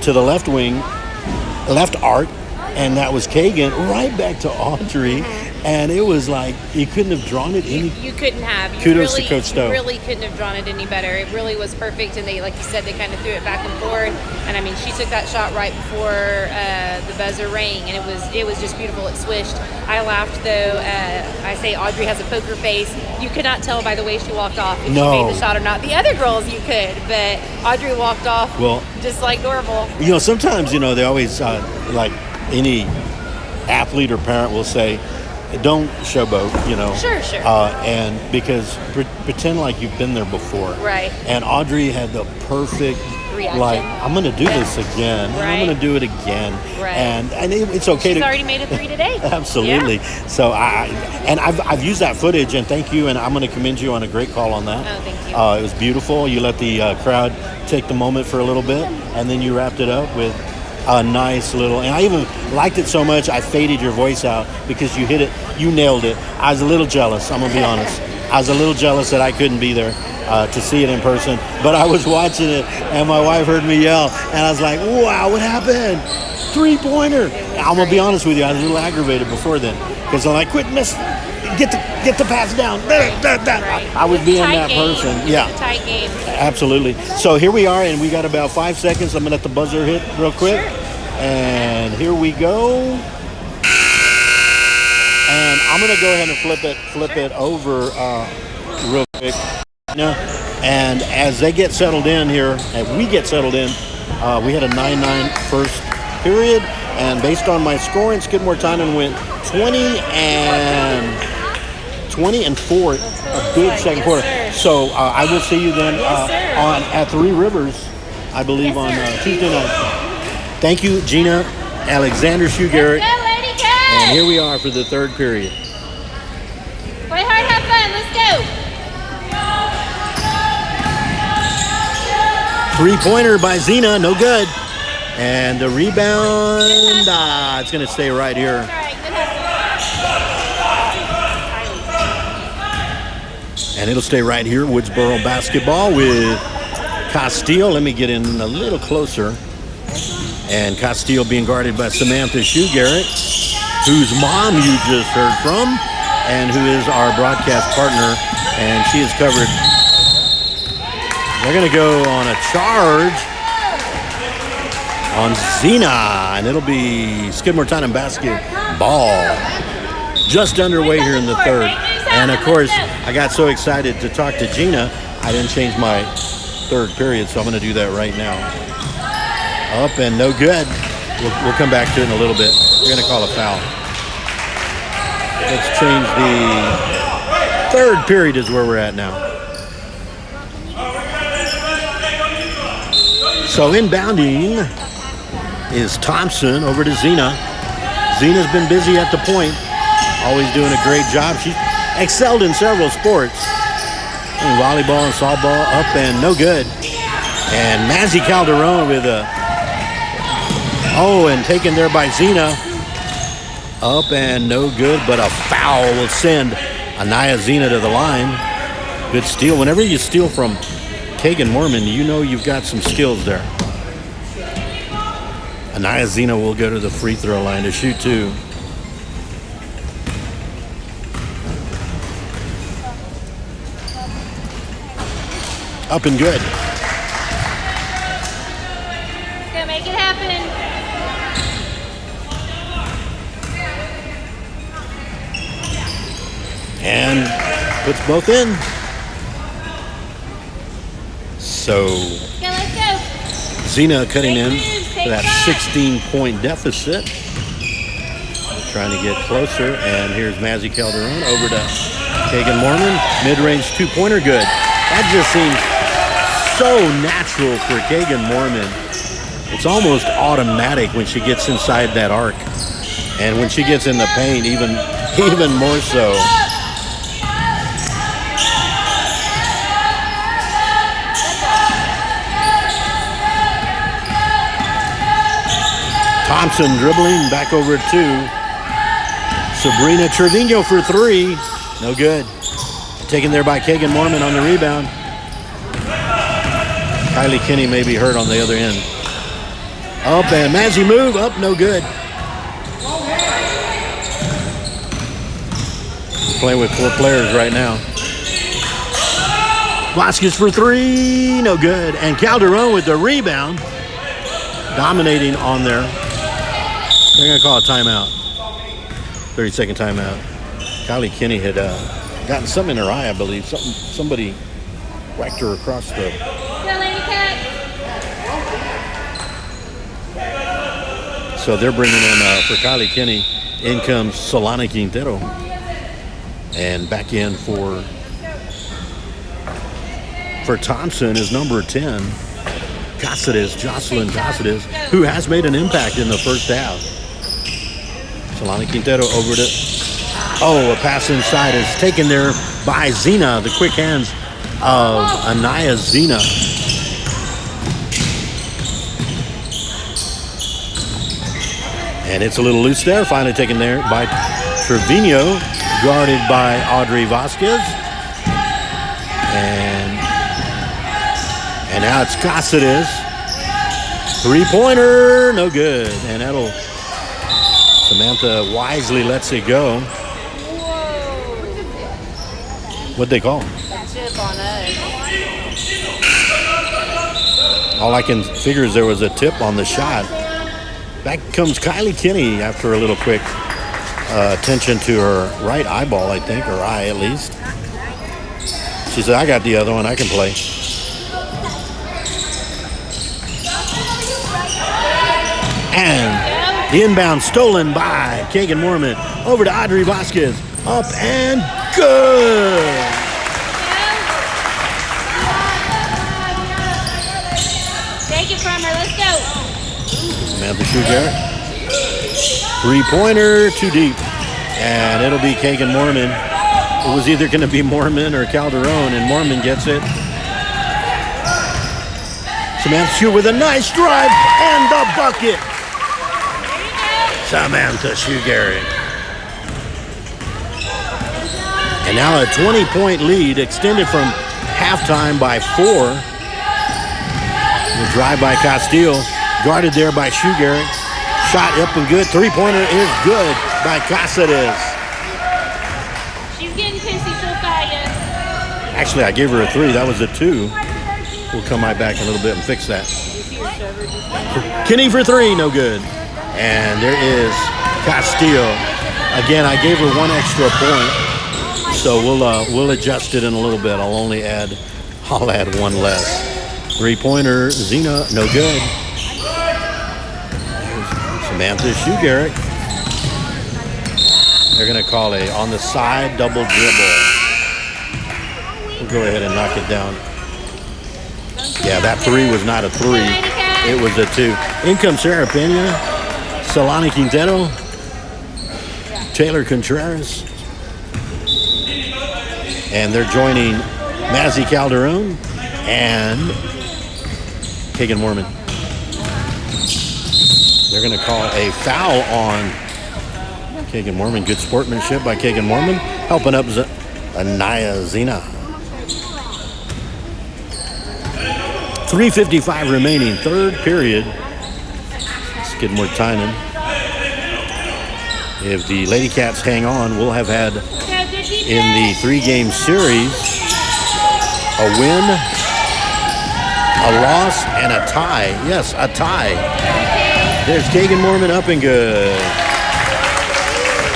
Speaker 1: to the left wing, left arc, and that was Kagan, right back to Audrey. And it was like, you couldn't have drawn it any.
Speaker 3: You couldn't have.
Speaker 1: Kudos to Coach Stowe.
Speaker 3: You really couldn't have drawn it any better. It really was perfect, and they, like you said, they kind of threw it back and forth. And I mean, she took that shot right before the buzzer rang, and it was just beautiful. It swished. I laughed though. I say Audrey has a poker face. You could not tell by the way she walked off if she made the shot or not. The other girls you could, but Audrey walked off just like normal.
Speaker 1: Sometimes they always like any athlete or parent will say, don't showboat, you know.
Speaker 3: Sure.
Speaker 1: And because pretend like you've been there before.
Speaker 3: Right.
Speaker 1: And Audrey had the perfect
Speaker 3: reaction.
Speaker 1: Like, I'm going to do this again.
Speaker 3: Right.
Speaker 1: I'm going to do it again.
Speaker 3: Right.
Speaker 1: And it's okay.
Speaker 3: She's already made a 3 today.
Speaker 1: Absolutely.
Speaker 3: Yeah.
Speaker 1: So I've used that footage, and thank you. And I'm going to commend you on a great call on that.
Speaker 3: Oh, thank you.
Speaker 1: It was beautiful. You let the crowd take the moment for a little bit, and then you wrapped it up with a nice little. And I even liked it so much I faded your voice out because you hit it. You nailed it. I was a little jealous. I'm going to be honest. I was a little jealous that I couldn't be there to see it in person, but I was watching it, and my wife heard me yell, and I was like, "Wow, what happened? 3-pointer!" I'm gonna be honest with you, I was a little aggravated before then because I'm like, "Quit missing! Get the pass down!"
Speaker 3: Right.
Speaker 1: I would be in that
Speaker 3: game.
Speaker 1: person. Yeah,
Speaker 3: It's a tight game.
Speaker 1: absolutely. So here we are, and we got about 5 seconds. I'm gonna let the buzzer hit real quick, and here we go. And I'm gonna go ahead and flip it over real quick. And as they get settled in here, and we get settled in, we had a 9-9 first period, and based on my scoring, Skidmore-Tynan went 20 and 4, a good second quarter.
Speaker 3: Sir.
Speaker 1: So I will see you then at Three Rivers, I believe, on Tuesday night. Thank you, Gina Alexander Shoe Garrett.
Speaker 2: Let's go, Lady Cat!
Speaker 1: And here we are for the third period.
Speaker 2: Play hard, have fun. Let's go.
Speaker 1: 3-pointer by Zena, no good. And the rebound, it's going to stay right here.
Speaker 2: All right, good hustle.
Speaker 1: And it'll stay right here. Woodsboro basketball with Castile. Let me get in a little closer. And Castile being guarded by Samantha Shoe Garrett, whose mom you just heard from, and who is our broadcast partner. And she is covered. They're going to go on a charge on Zena, and it'll be Skidmore-Tynan basketball. Just underway here in the third. And, of course, I got so excited to talk to Gina, I didn't change my third period, so I'm going to do that right now. Up and no good. We'll come back to it in a little bit. We're going to call a foul. Let's change the third period is where we're at now. So inbounding is Thompson over to Zena. Zena's been busy at the point, always doing a great job. She's excelled in several sports. And volleyball and softball, up and no good. And Mazzy Calderon with and taken there by Zena. Up and no good, but a foul will send Anaya Zena to the line. Good steal. Whenever you steal from Kagan Mormon, you know you've got some skills there. Anaya Zena will go to the free throw line to shoot 2. Up and good.
Speaker 2: Go make it happen.
Speaker 1: And puts both in. So
Speaker 2: Let's go.
Speaker 1: Zena cutting in for that 16-point deficit. Trying to get closer, and here's Mazzy Calderon over to Kagan Mormon. Mid-range 2-pointer, good. That just seems so natural for Kagan Mormon. It's almost automatic when she gets inside that arc. And when she gets in the paint, even more so. Thompson dribbling back over to Sabrina Trevino for 3. No good. Taken there by Kagan Mormon on the rebound. Kylie Kinney may be hurt on the other end. Up and Mazzy move. Up, no good. Playing with 4 players right now. Vasquez for 3. No good. And Calderon with the rebound. Dominating on there. They're going to call a timeout. 30-second timeout. Kylie Kinney had gotten something in her eye, I believe. Somebody whacked her across the...
Speaker 2: Go, Lady Cat.
Speaker 1: So they're bringing in, for Kylie Kinney, In comes Solana Quintero. And back in for Thompson is number 10, Jocelyn Cáceres, who has made an impact in the first half. Solana Quintero over to, a pass inside is taken there by Zena, the quick hands of Anaya Zena. And it's a little loose there, finally taken there by Trevino, guarded by Audrey Vasquez. And now it's Cáceres. Three-pointer, no good. And Samantha wisely lets it go. What'd they call?
Speaker 3: Chip on us.
Speaker 1: All I can figure is there was a tip on the shot. Back comes Kylie Kinney after a little quick attention to her right eyeball, I think, or eye at least. She said, I got the other one, I can play. And the inbound stolen by Kagan Mormon. Over to Audrey Vasquez. Up and good.
Speaker 2: Take it from her. Let's go.
Speaker 1: Samantha Shugart. Three-pointer, too deep. And it'll be Kagan Mormon. It was either going to be Mormon or Calderon, and Mormon gets it. Samantha Shugart with a nice drive and the bucket. Samantha Shugart. And now a 20-point lead extended from halftime by 4. The drive by Castillo, guarded there by Shugart. Shot up and good. Three-pointer is good by Cáceres.
Speaker 2: She's getting pissy so fast.
Speaker 1: Actually, I gave her a 3. That was a 2. We'll come right back in a little bit and fix that. Kinney for 3, no good. And there is Castillo. Again, I gave her 1 extra point, so we'll adjust it in a little bit. I'll add 1 less. Three-pointer, Zena, no good. Samantha Shugart. They're going to call a on the side double dribble. We'll go ahead and knock it down. Yeah, that 3 was not a 3. It was a 2. In comes Sarah Pena, Solana Quintero, Taylor Contreras. And they're joining Mazzy Calderon and Kagan Mormon. They're going to call a foul on Kagan Mormon. Good sportsmanship by Kagan Mormon, helping up Anaya Zena. 3:55 remaining, third period. Skidmore-Tynan. If the Lady Cats hang on, we'll have had in the 3-game series a win, a loss, and a tie. Yes, a tie. There's Kagan Mormon up and good.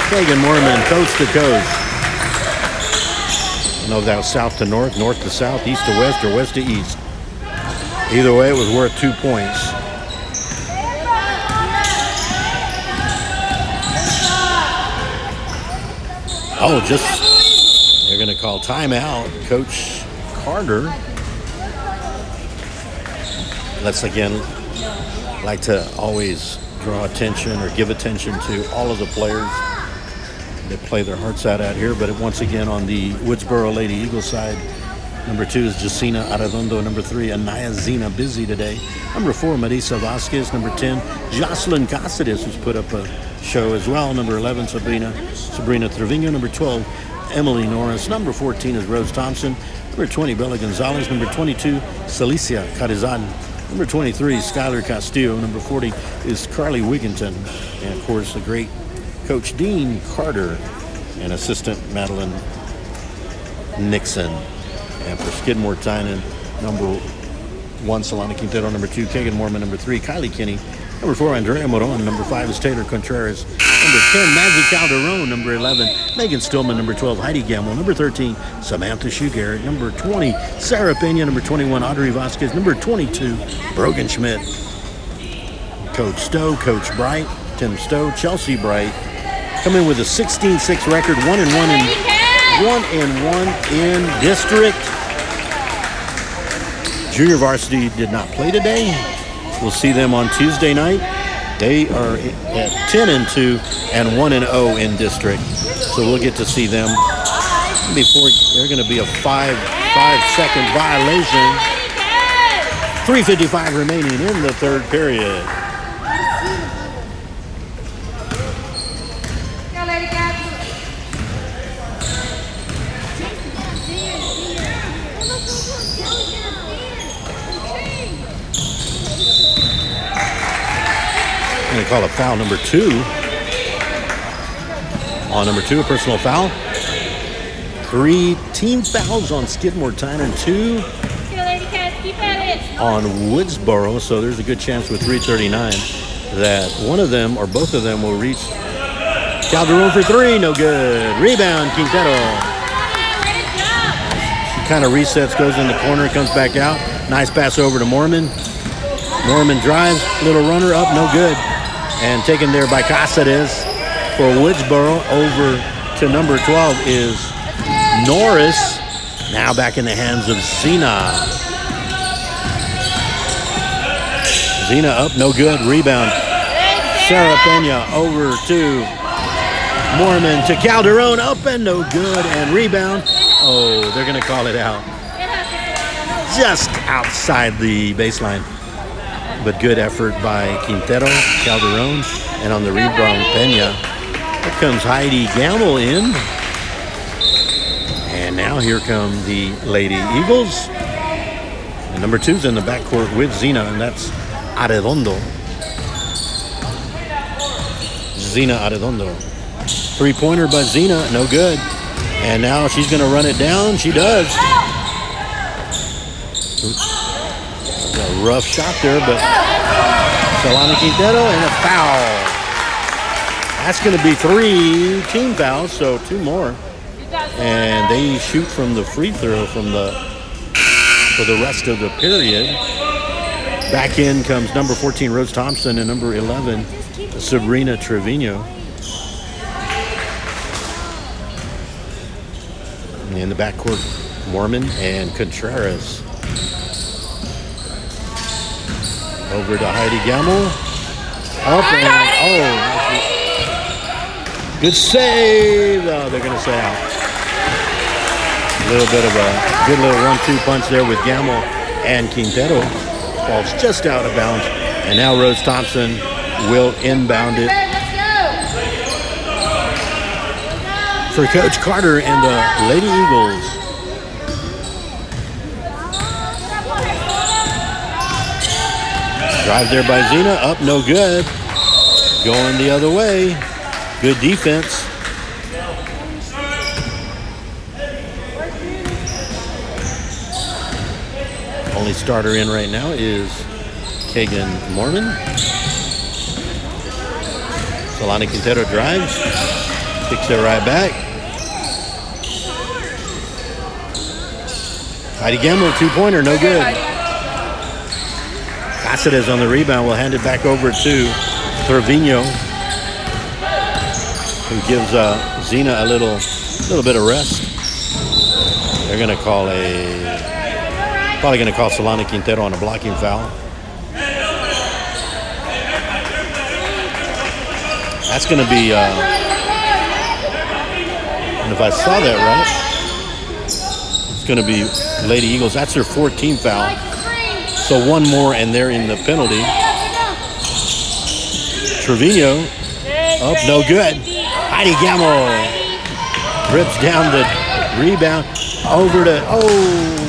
Speaker 1: Kagan Mormon coast to coast. I don't know if that was south to north, north to south, east to west, or west to east. Either way, it was worth 2 points. They're going to call timeout. Coach Carter. Let's again like to always draw attention or give attention to all of the players that play their hearts out here. But once again, on the Woodsboro Lady Eagle side, number 2 is Jacina Arredondo. Number 3, Anaya Zena, busy today. Number 4, Marisa Vasquez. Number 10, Jocelyn Cáceres, who's put up a show as well. Number 11, Sabrina Trevino. Number 12, Emily Norris. Number 14 is Rose Thompson. Number 20, Bella Gonzalez. Number 22, Celicia Carizan. Number 23, Skylar Castillo. Number 40 is Carly Wigginton. And, of course, the great Coach Dean Carter and assistant Madeline Nixon. And for Skidmore-Tynan, number 1, Solana Quintero. Number 2, Kagan Mormon. Number 3, Kylie Kinney. Number 4, Andrea Moron. Number 5 is Taylor Contreras. Number 10, Mazzy Calderon. Number 11, Megan Stillman. Number 12, Heidi Gamble. Number 13, Samantha Shugart. Number 20, Sarah Pena. Number 21, Audrey Vasquez. Number 22, Brogan Schmidt. Coach Stowe, Coach Bright, Tim Stowe, Chelsea Bright, coming with a 16-6 record, 1-1 in district. Junior varsity did not play today. We'll see them on Tuesday night. They are at 10-2 and 1-0 in district. So we'll get to see them before they're going to be a 5-second violation. 3:55 remaining in the third period. I'm going to call a foul number 2. On number 2, a personal foul. 3 team fouls on Skidmore-Tynan, 2 on Woodsboro. So there's a good chance with 3:39 that one of them or both of them will reach Calderon for 3. No good. Rebound, Quintero. She kind of resets, goes in the corner, comes back out. Nice pass over to Mormon. Mormon drives, little runner up, no good. And taken there by Cáceres for Woodsboro. Over to number 12 is Norris. Now back in the hands of Zena. Zena up, no good. Rebound. Sarah Pena over to Mormon to Calderon. Up and no good. And rebound. Oh, they're going to call it out. Just outside the baseline. But good effort by Quintero, Calderon, and on the rebound, Pena. Here comes Heidi Gamble in. And now here come the Lady Eagles. And number 2's in the backcourt with Zena, and that's Arredondo. Zena Arredondo. 3-pointer by Zena, no good. And now she's going to run it down. She does. A rough shot there, but Solana Quintero and a foul. That's going to be 3 team fouls, so 2 more. And they shoot from the free throw for the rest of the period. Back in comes number 14, Rose Thompson, and number 11, Sabrina Trevino. In the backcourt, Mormon and Contreras. Over to Heidi Gamble. Up and good save. Oh, they're going to say out. A little bit of a good little 1-2 punch there with Gamble and Quintero. Falls just out of bounds. And now Rose Thompson will inbound it for Coach Carter and the Lady Eagles. Drive there by Zena, up, no good. Going the other way. Good defense. Only starter in right now is Kagan Mormon. Solana Quintero drives. Kicks it right back. Heidi Gamble, 2-pointer, no good. Cáceres on the rebound will hand it back over to Trevino, who gives Zena a little bit of rest. They're going to call probably going to call Solana Quintero on a blocking foul. That's going to be, and if I saw that right, it's going to be Lady Eagles. That's their 14th foul. So 1 more and they're in the penalty. Trevino up, no good. Heidi Gamble rips down the rebound over to,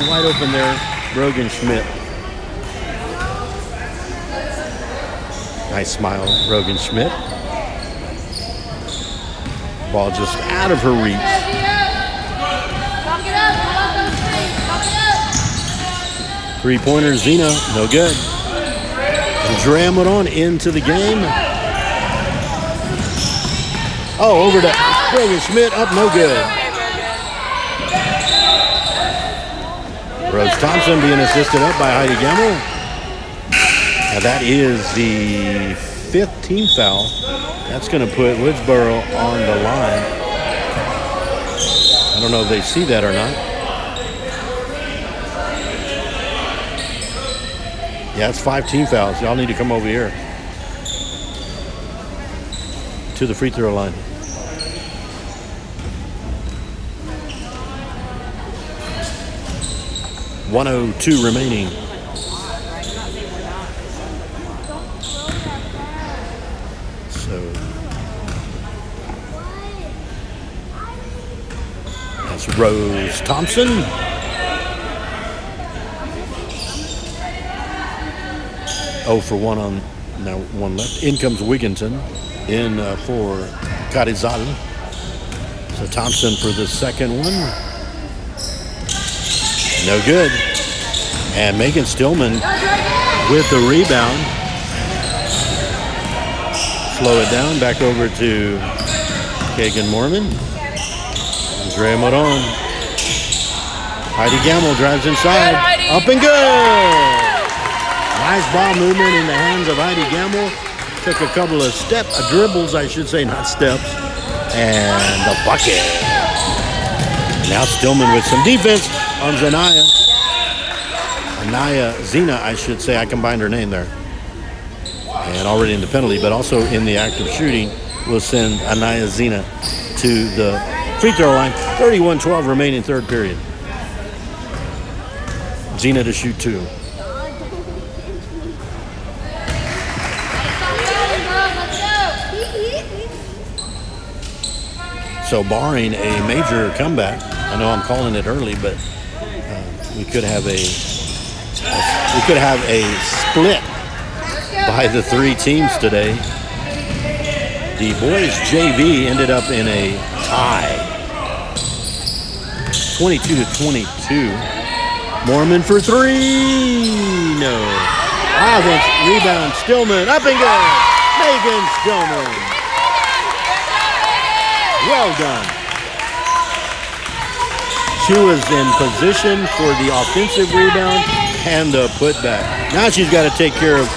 Speaker 1: wide open there, Brogan Schmidt. Nice smile, Brogan Schmidt. Ball just out of her reach. Three-pointer, Zena, no good. And Dram it on into the game. Oh, over to Brogan Schmidt, up, no good. Rose Thompson being assisted up by Heidi Gamble. And that is the 5th team foul That's going to put Woodsboro on the line. I don't know if they see that or not. Yeah, it's 5 team fouls. Y'all need to come over here to the free throw line. .102 remaining. So that's Rose Thompson. Oh for 1 on now 1 left. In comes Wigginton in for Carizal. So Thompson for the second one. No good. And Megan Stillman with the rebound. Slow it down. Back over to Kagan Mormon. Andrea Moron. Heidi Gamble drives inside. Up and good. Nice ball movement in the hands of Heidi Gamble. Took a couple of dribbles, I should say, not steps. And the bucket. Now Stillman with some defense on Zanaya. Zena, I should say. I combined her name there. And already in the penalty, but also in the act of shooting, will send Anaya Zena to the free throw line. 31-12 remaining third period. Zena to shoot 2. So barring a major comeback, I know I'm calling it early, but we could have a split by the 3 teams today. The boys JV ended up in a tie, 22-22. Mormon for 3. No. Offense rebound. Stillman up and good. Megan Stillman. Well done. She was in position for the offensive rebound and the putback. Now she's got to take care of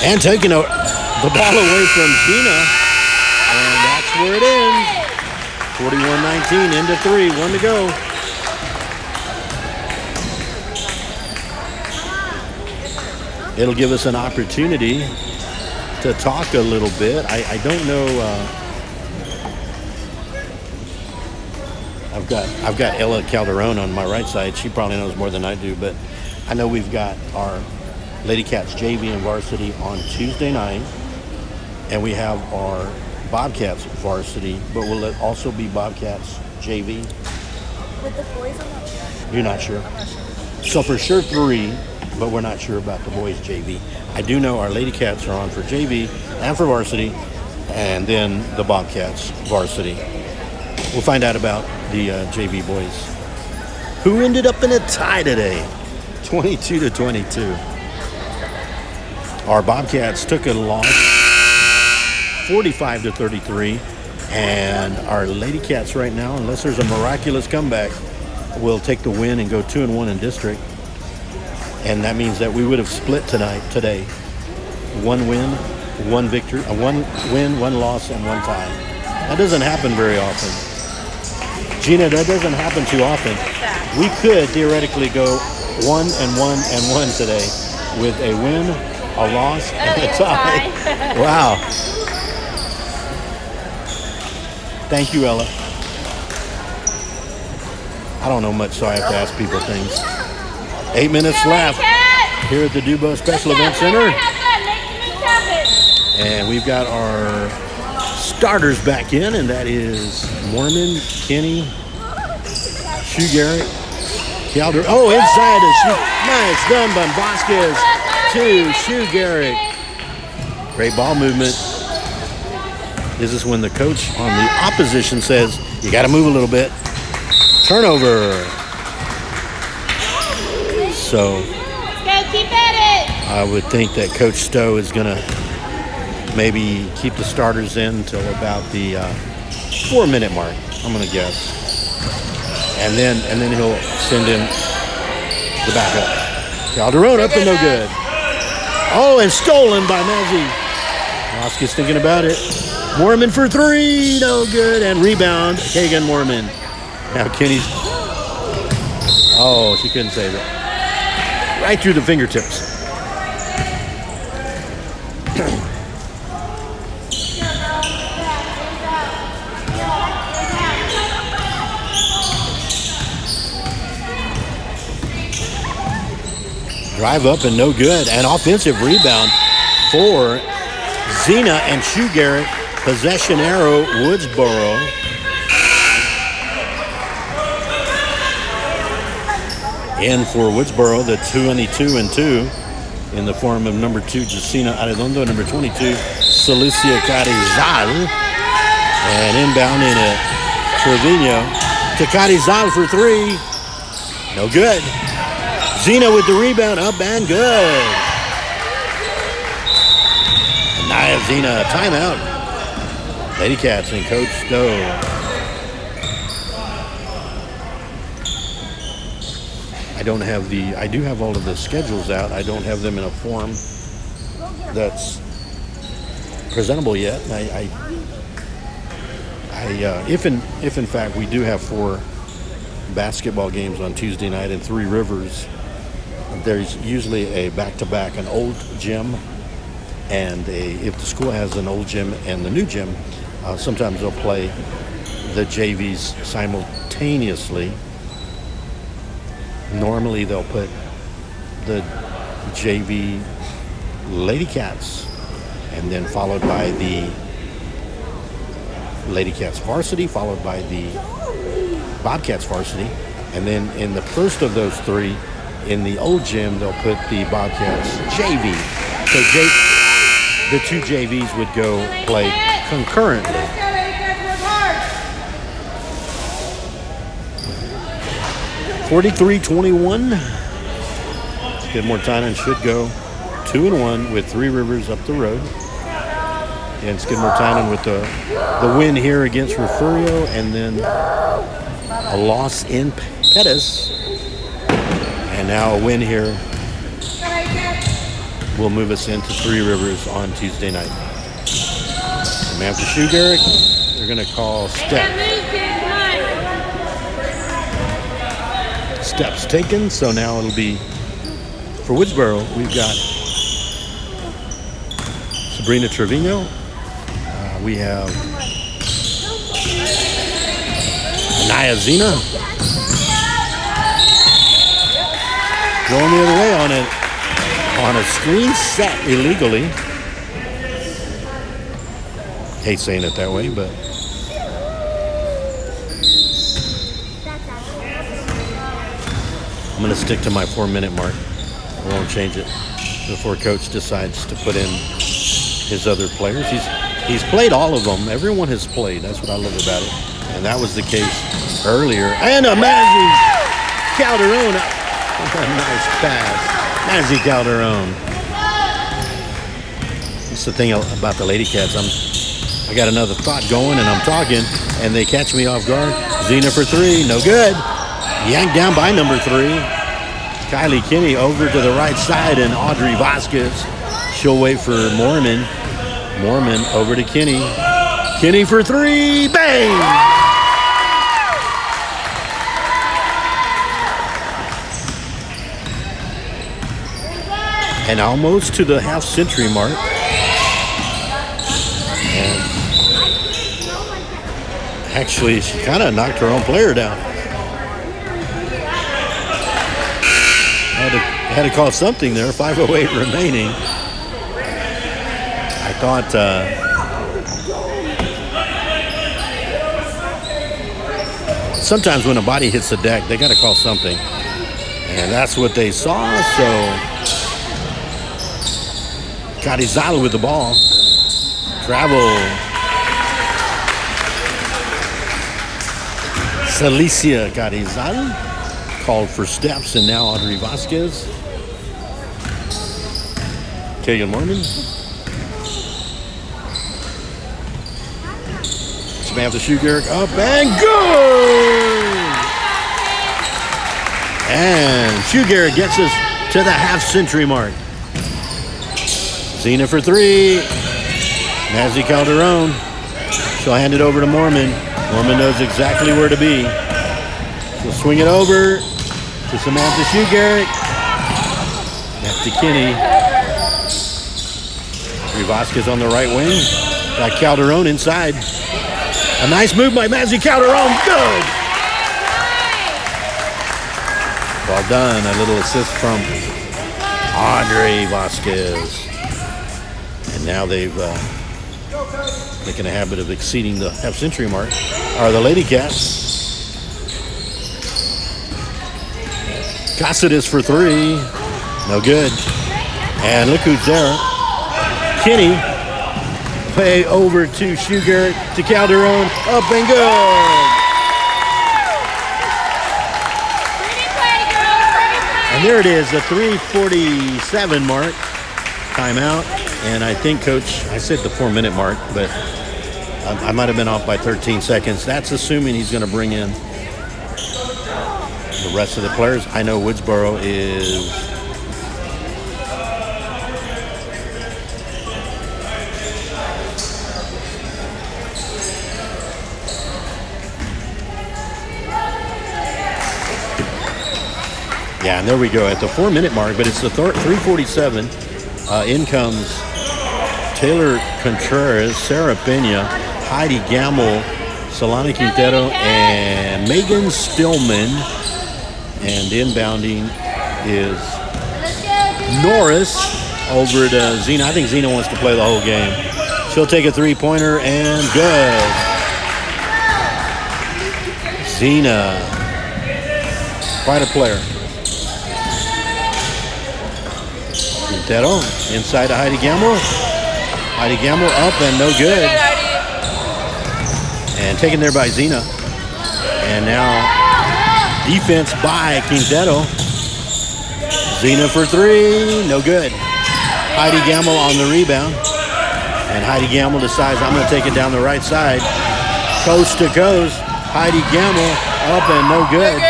Speaker 1: and taking the ball away from Gina. And that's where it ends. 41-19 into 3. 1 to go. It'll give us an opportunity to talk a little bit. I don't know. I've got Ella Calderon on my right side. She probably knows more than I do, but I know we've got our Lady Cats JV and Varsity on Tuesday night, and we have our Bobcats Varsity, but will it also be Bobcats JV?
Speaker 4: With the boys on the...
Speaker 1: You're not sure?
Speaker 4: I'm not sure.
Speaker 1: So for sure 3, but we're not sure about the boys JV. I do know our Lady Cats are on for JV and for Varsity, and then the Bobcats Varsity. We'll find out about the JV boys, who ended up in a tie today, 22-22. Our Bobcats took a loss, 45-33, and our Lady Cats right now, unless there's a miraculous comeback, will take the win and go 2-1 in district. And that means that we would have split today. 1 win, 1 victory, 1 win, 1 loss, and 1 tie. That doesn't happen very often. Gina, that doesn't happen too often. We could theoretically go 1-1 today with a win, a loss, and a tie. Wow. Thank you, Ella. I don't know much, so I have to ask people things. 8 minutes left here at the Dubo Special Event Center. And we've got our starters back in, and that is Mormon, Kenny, Shoe Garrett, Calder. Oh, inside the shoe. Nice done by Vasquez to Shoe Garrett. Great ball movement. This is when the coach on the opposition says, you got to move a little bit. Turnover. So
Speaker 2: Keep at it.
Speaker 1: I would think that Coach Stowe is going to maybe keep the starters in until about the 4-minute mark, I'm going to guess. And then he'll send in the backup. Calderon up and no good. Oh, and stolen by Mazzy. Vasquez thinking about it. Mormon for three, no good. And rebound, Kagan Mormon. Now Kenny's, oh, she couldn't save it. Right through the fingertips. Drive up and no good. An offensive rebound for Zena and Shoe Garrett. Possession arrow, Woodsboro. In for Woodsboro, the 22-2 in the form of number 2, Jacina Arredondo, number 22, Celicia Carizal. And inbound in it, Trevino to Carizal for three. No good. Zena with the rebound, up and good. Naya Zena, timeout. Lady Cats and Coach Stowe. I do have all of the schedules out. I don't have them in a form that's presentable yet. If in fact we do have 4 basketball games on Tuesday night in Three Rivers, there's usually a back-to-back, an old gym, and if the school has an old gym and the new gym, sometimes they'll play the JVs simultaneously. Normally they'll put the JV Lady Cats and then followed by the Lady Cats Varsity, followed by the Bobcats Varsity, and then in the first of those 3, in the old gym, they'll put the Bobcats JV. So the 2 JVs would go play concurrently. 43-21. Skidmore-Tynan should go 2-1 with Three Rivers up the road. And Skidmore-Tynan with the win here against Refugio, and then a loss in Pettis. And now a win here will move us into Three Rivers on Tuesday night. Samantha Shoe Garrett, they're going to call steps taken. So now it'll be for Woodsboro. We've got Sabrina Trevino. We have Anaya Zena going the other way on a screen set illegally. Hate saying it that way, but I'm going to stick to my 4-minute mark. I won't change it before Coach decides to put in his other players. He's played all of them. Everyone has played. That's what I love about it. And that was the case earlier. And a Mazzy Calderon. Nice pass. Mazzy Calderon. That's the thing about the Lady Cats. I got another thought going and I'm talking and they catch me off guard. Zena for three. No good. Yanked down by number 3. Kylie Kinney over to the right side and Audrey Vasquez. She'll wait for Mormon. Mormon over to Kinney. Kinney for 3. Bang! And almost to the half-century mark. And actually, she kind of knocked her own player down. Had to call something there. 5:08 remaining. I thought sometimes when a body hits the deck, they got to call something, and that's what they saw. So Carizal with the ball. Travel. Celicia Carizal called for steps, and now Audrey Vasquez. Kagan Mormon. Samantha Shoe Garrett up and good! And Shoe Garrett gets us to the half-century mark. Zena for 3. Mazzy Calderon. She'll hand it over to Mormon. Mormon knows exactly where to be. She'll swing it over to Samantha Shoegarrett. Back to Kinney. Vasquez on the right wing. Got Calderon inside. A nice move by Mazzy Calderon. Good. Well done. A little assist from Andre Vasquez. And now they've making a habit of exceeding the half-century mark. Are the Lady Cats. Cassidy for three. No good. And look who's there. Kinney. Way over to Shoegarrett, to Calderon. Up and good. And there it is, the 3:47 mark. Timeout. And I think, Coach, I said the 4-minute mark, but I might have been off by 13 seconds. That's assuming he's going to bring in the rest of the players. I know Woodsboro is and there we go at the 4-minute mark, but it's the 3:47. In comes Taylor Contreras, Sarah Pena, Heidi Gamble, Solana Quintero, and Megan Stillman. And inbounding is Norris over to Zena. I think Zena wants to play the whole game. She'll take a three-pointer and good. Zena, quite a player. Quintero inside to Heidi Gamble. Heidi Gamble up and no good. And taken there by Zena. And now defense by Quintero. Zena for three. No good. Heidi Gamble on the rebound. And Heidi Gamble decides, I'm going to take it down the right side. Coast to coast. Heidi Gamble up and no good.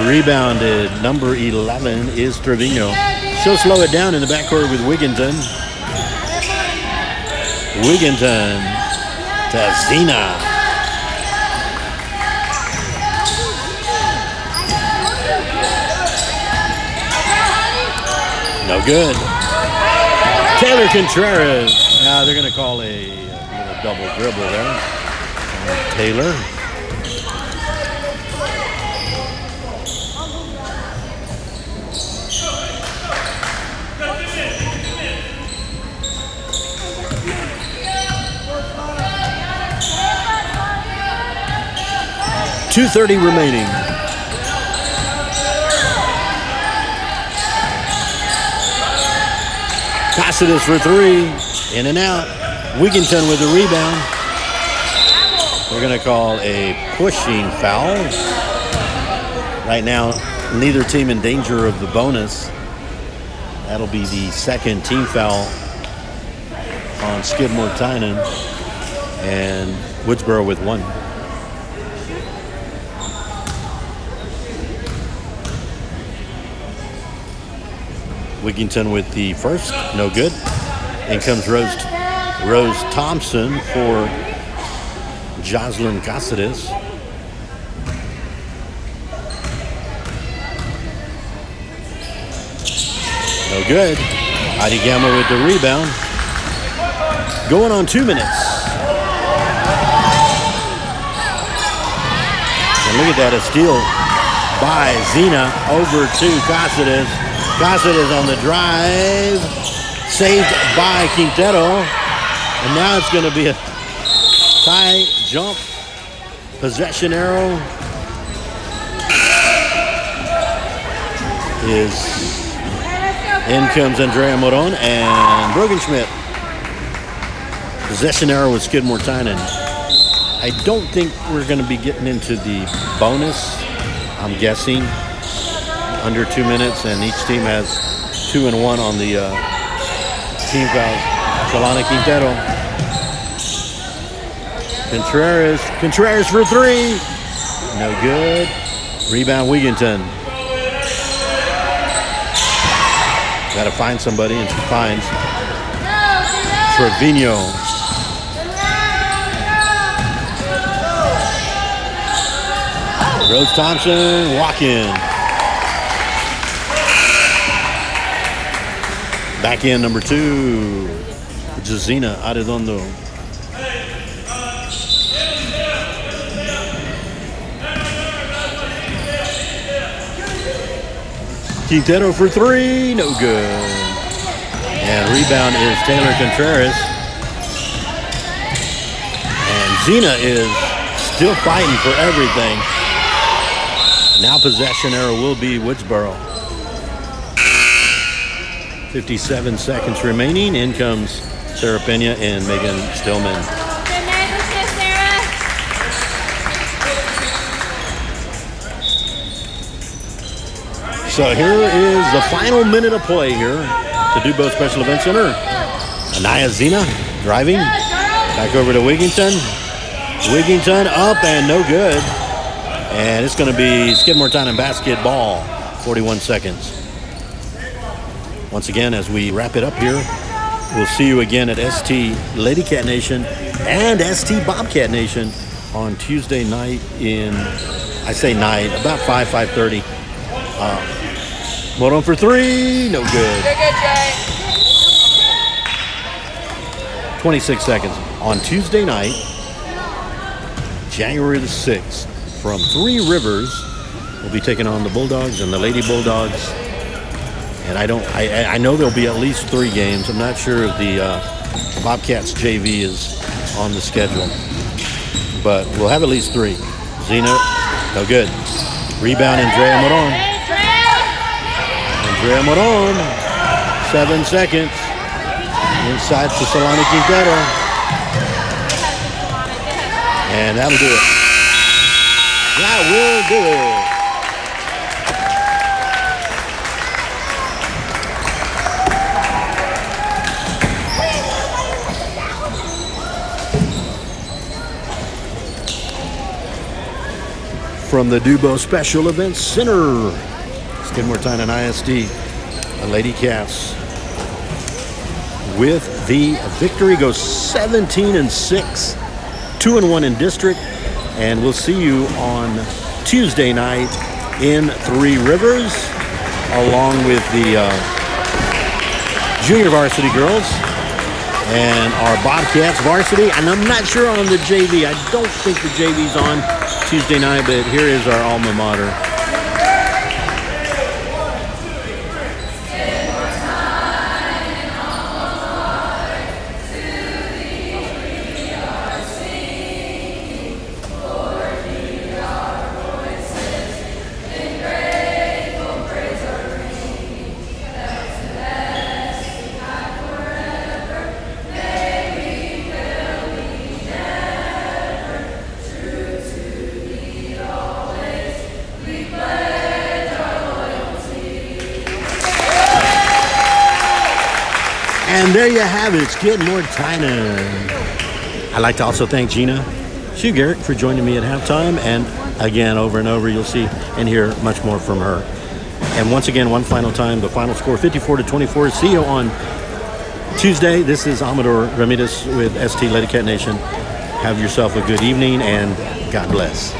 Speaker 1: Rebounded. Number 11 is Trevino. She'll slow it down in the backcourt with Wigginton. Wigginton to Zena. No good. Taylor Contreras. Now they're going to call a little double dribble there. Taylor. .230 remaining. Cassidy for three. In and out. Wigginton with the rebound. We're going to call a pushing foul. Right now, neither team in danger of the bonus. That'll be the second team foul on Skidmore-Tynan. And Woodsboro with one. Wigginton with the first, no good. In comes Rose Thompson for Jocelyn Caceres. No good. Heidi Gamble with the rebound. Going on 2 minutes. And look at that, a steal by Zena over to Caceres. Caceres on the drive, saved by Quintero, and now it's going to be a tie jump, possession arrow in comes Andrea Moron and Brogenschmidt. Possession arrow with Skidmore-Tynan. I don't think we're going to be getting into the bonus, I'm guessing. Under 2 minutes, and each team has 2 and 1 on the team fouls. Solana Quintero. Contreras for three. No good. Rebound Wigginton. Got to find somebody, and she finds Trevino. Rose Thompson, walk in. Back in number 2, Jazina Arredondo. Quintero for 3, no good. And rebound is Taylor Contreras. And Zena is still fighting for everything. Now possession arrow will be Woodsboro. 57 seconds remaining. In comes Sarah Pena and Megan Stillman. So here is the final minute of play here at the Dubo Special Events Center. Anaya Zena driving. Back over to Wigington. Wigington up and no good. And it's going to be Skidmore-Tynan basketball. 41 seconds. Once again, as we wrap it up here, we'll see you again at ST Lady Cat Nation and ST Bobcat Nation on Tuesday night in, I say night, about 5:30. Moron for 3, no good.
Speaker 4: You're good, Jay.
Speaker 1: 26 seconds. On Tuesday night, January the 6th, from 3 Rivers, we'll be taking on the Bulldogs and the Lady Bulldogs. And I know there'll be at least 3 games. I'm not sure if the Bobcats JV is on the schedule. But we'll have at least 3. Zena, no good. Rebound, Andrea Moron. Andrea Moron, 7 seconds. Inside to Solana Quintero. And that'll do it. That will do it. From the Dubo Special Events Center, Skidmore-Tynan ISD, the Lady Cats with the victory, goes 17-6, 2-1 in district, and we'll see you on Tuesday night in 3 Rivers, along with the junior varsity girls and our Bobcats varsity. And I'm not sure on the JV. I don't think the JV's on Tuesday night, but here is our alma mater. And there you have it, Skidmore-Tynan. I'd like to also thank Gina Shugarrick for joining me at halftime. And again, over and over, you'll see and hear much more from her. And once again, one final time, the final score, 54-24. See you on Tuesday. This is Amador Ramirez with ST Lady Cat Nation. Have yourself a good evening, and God bless.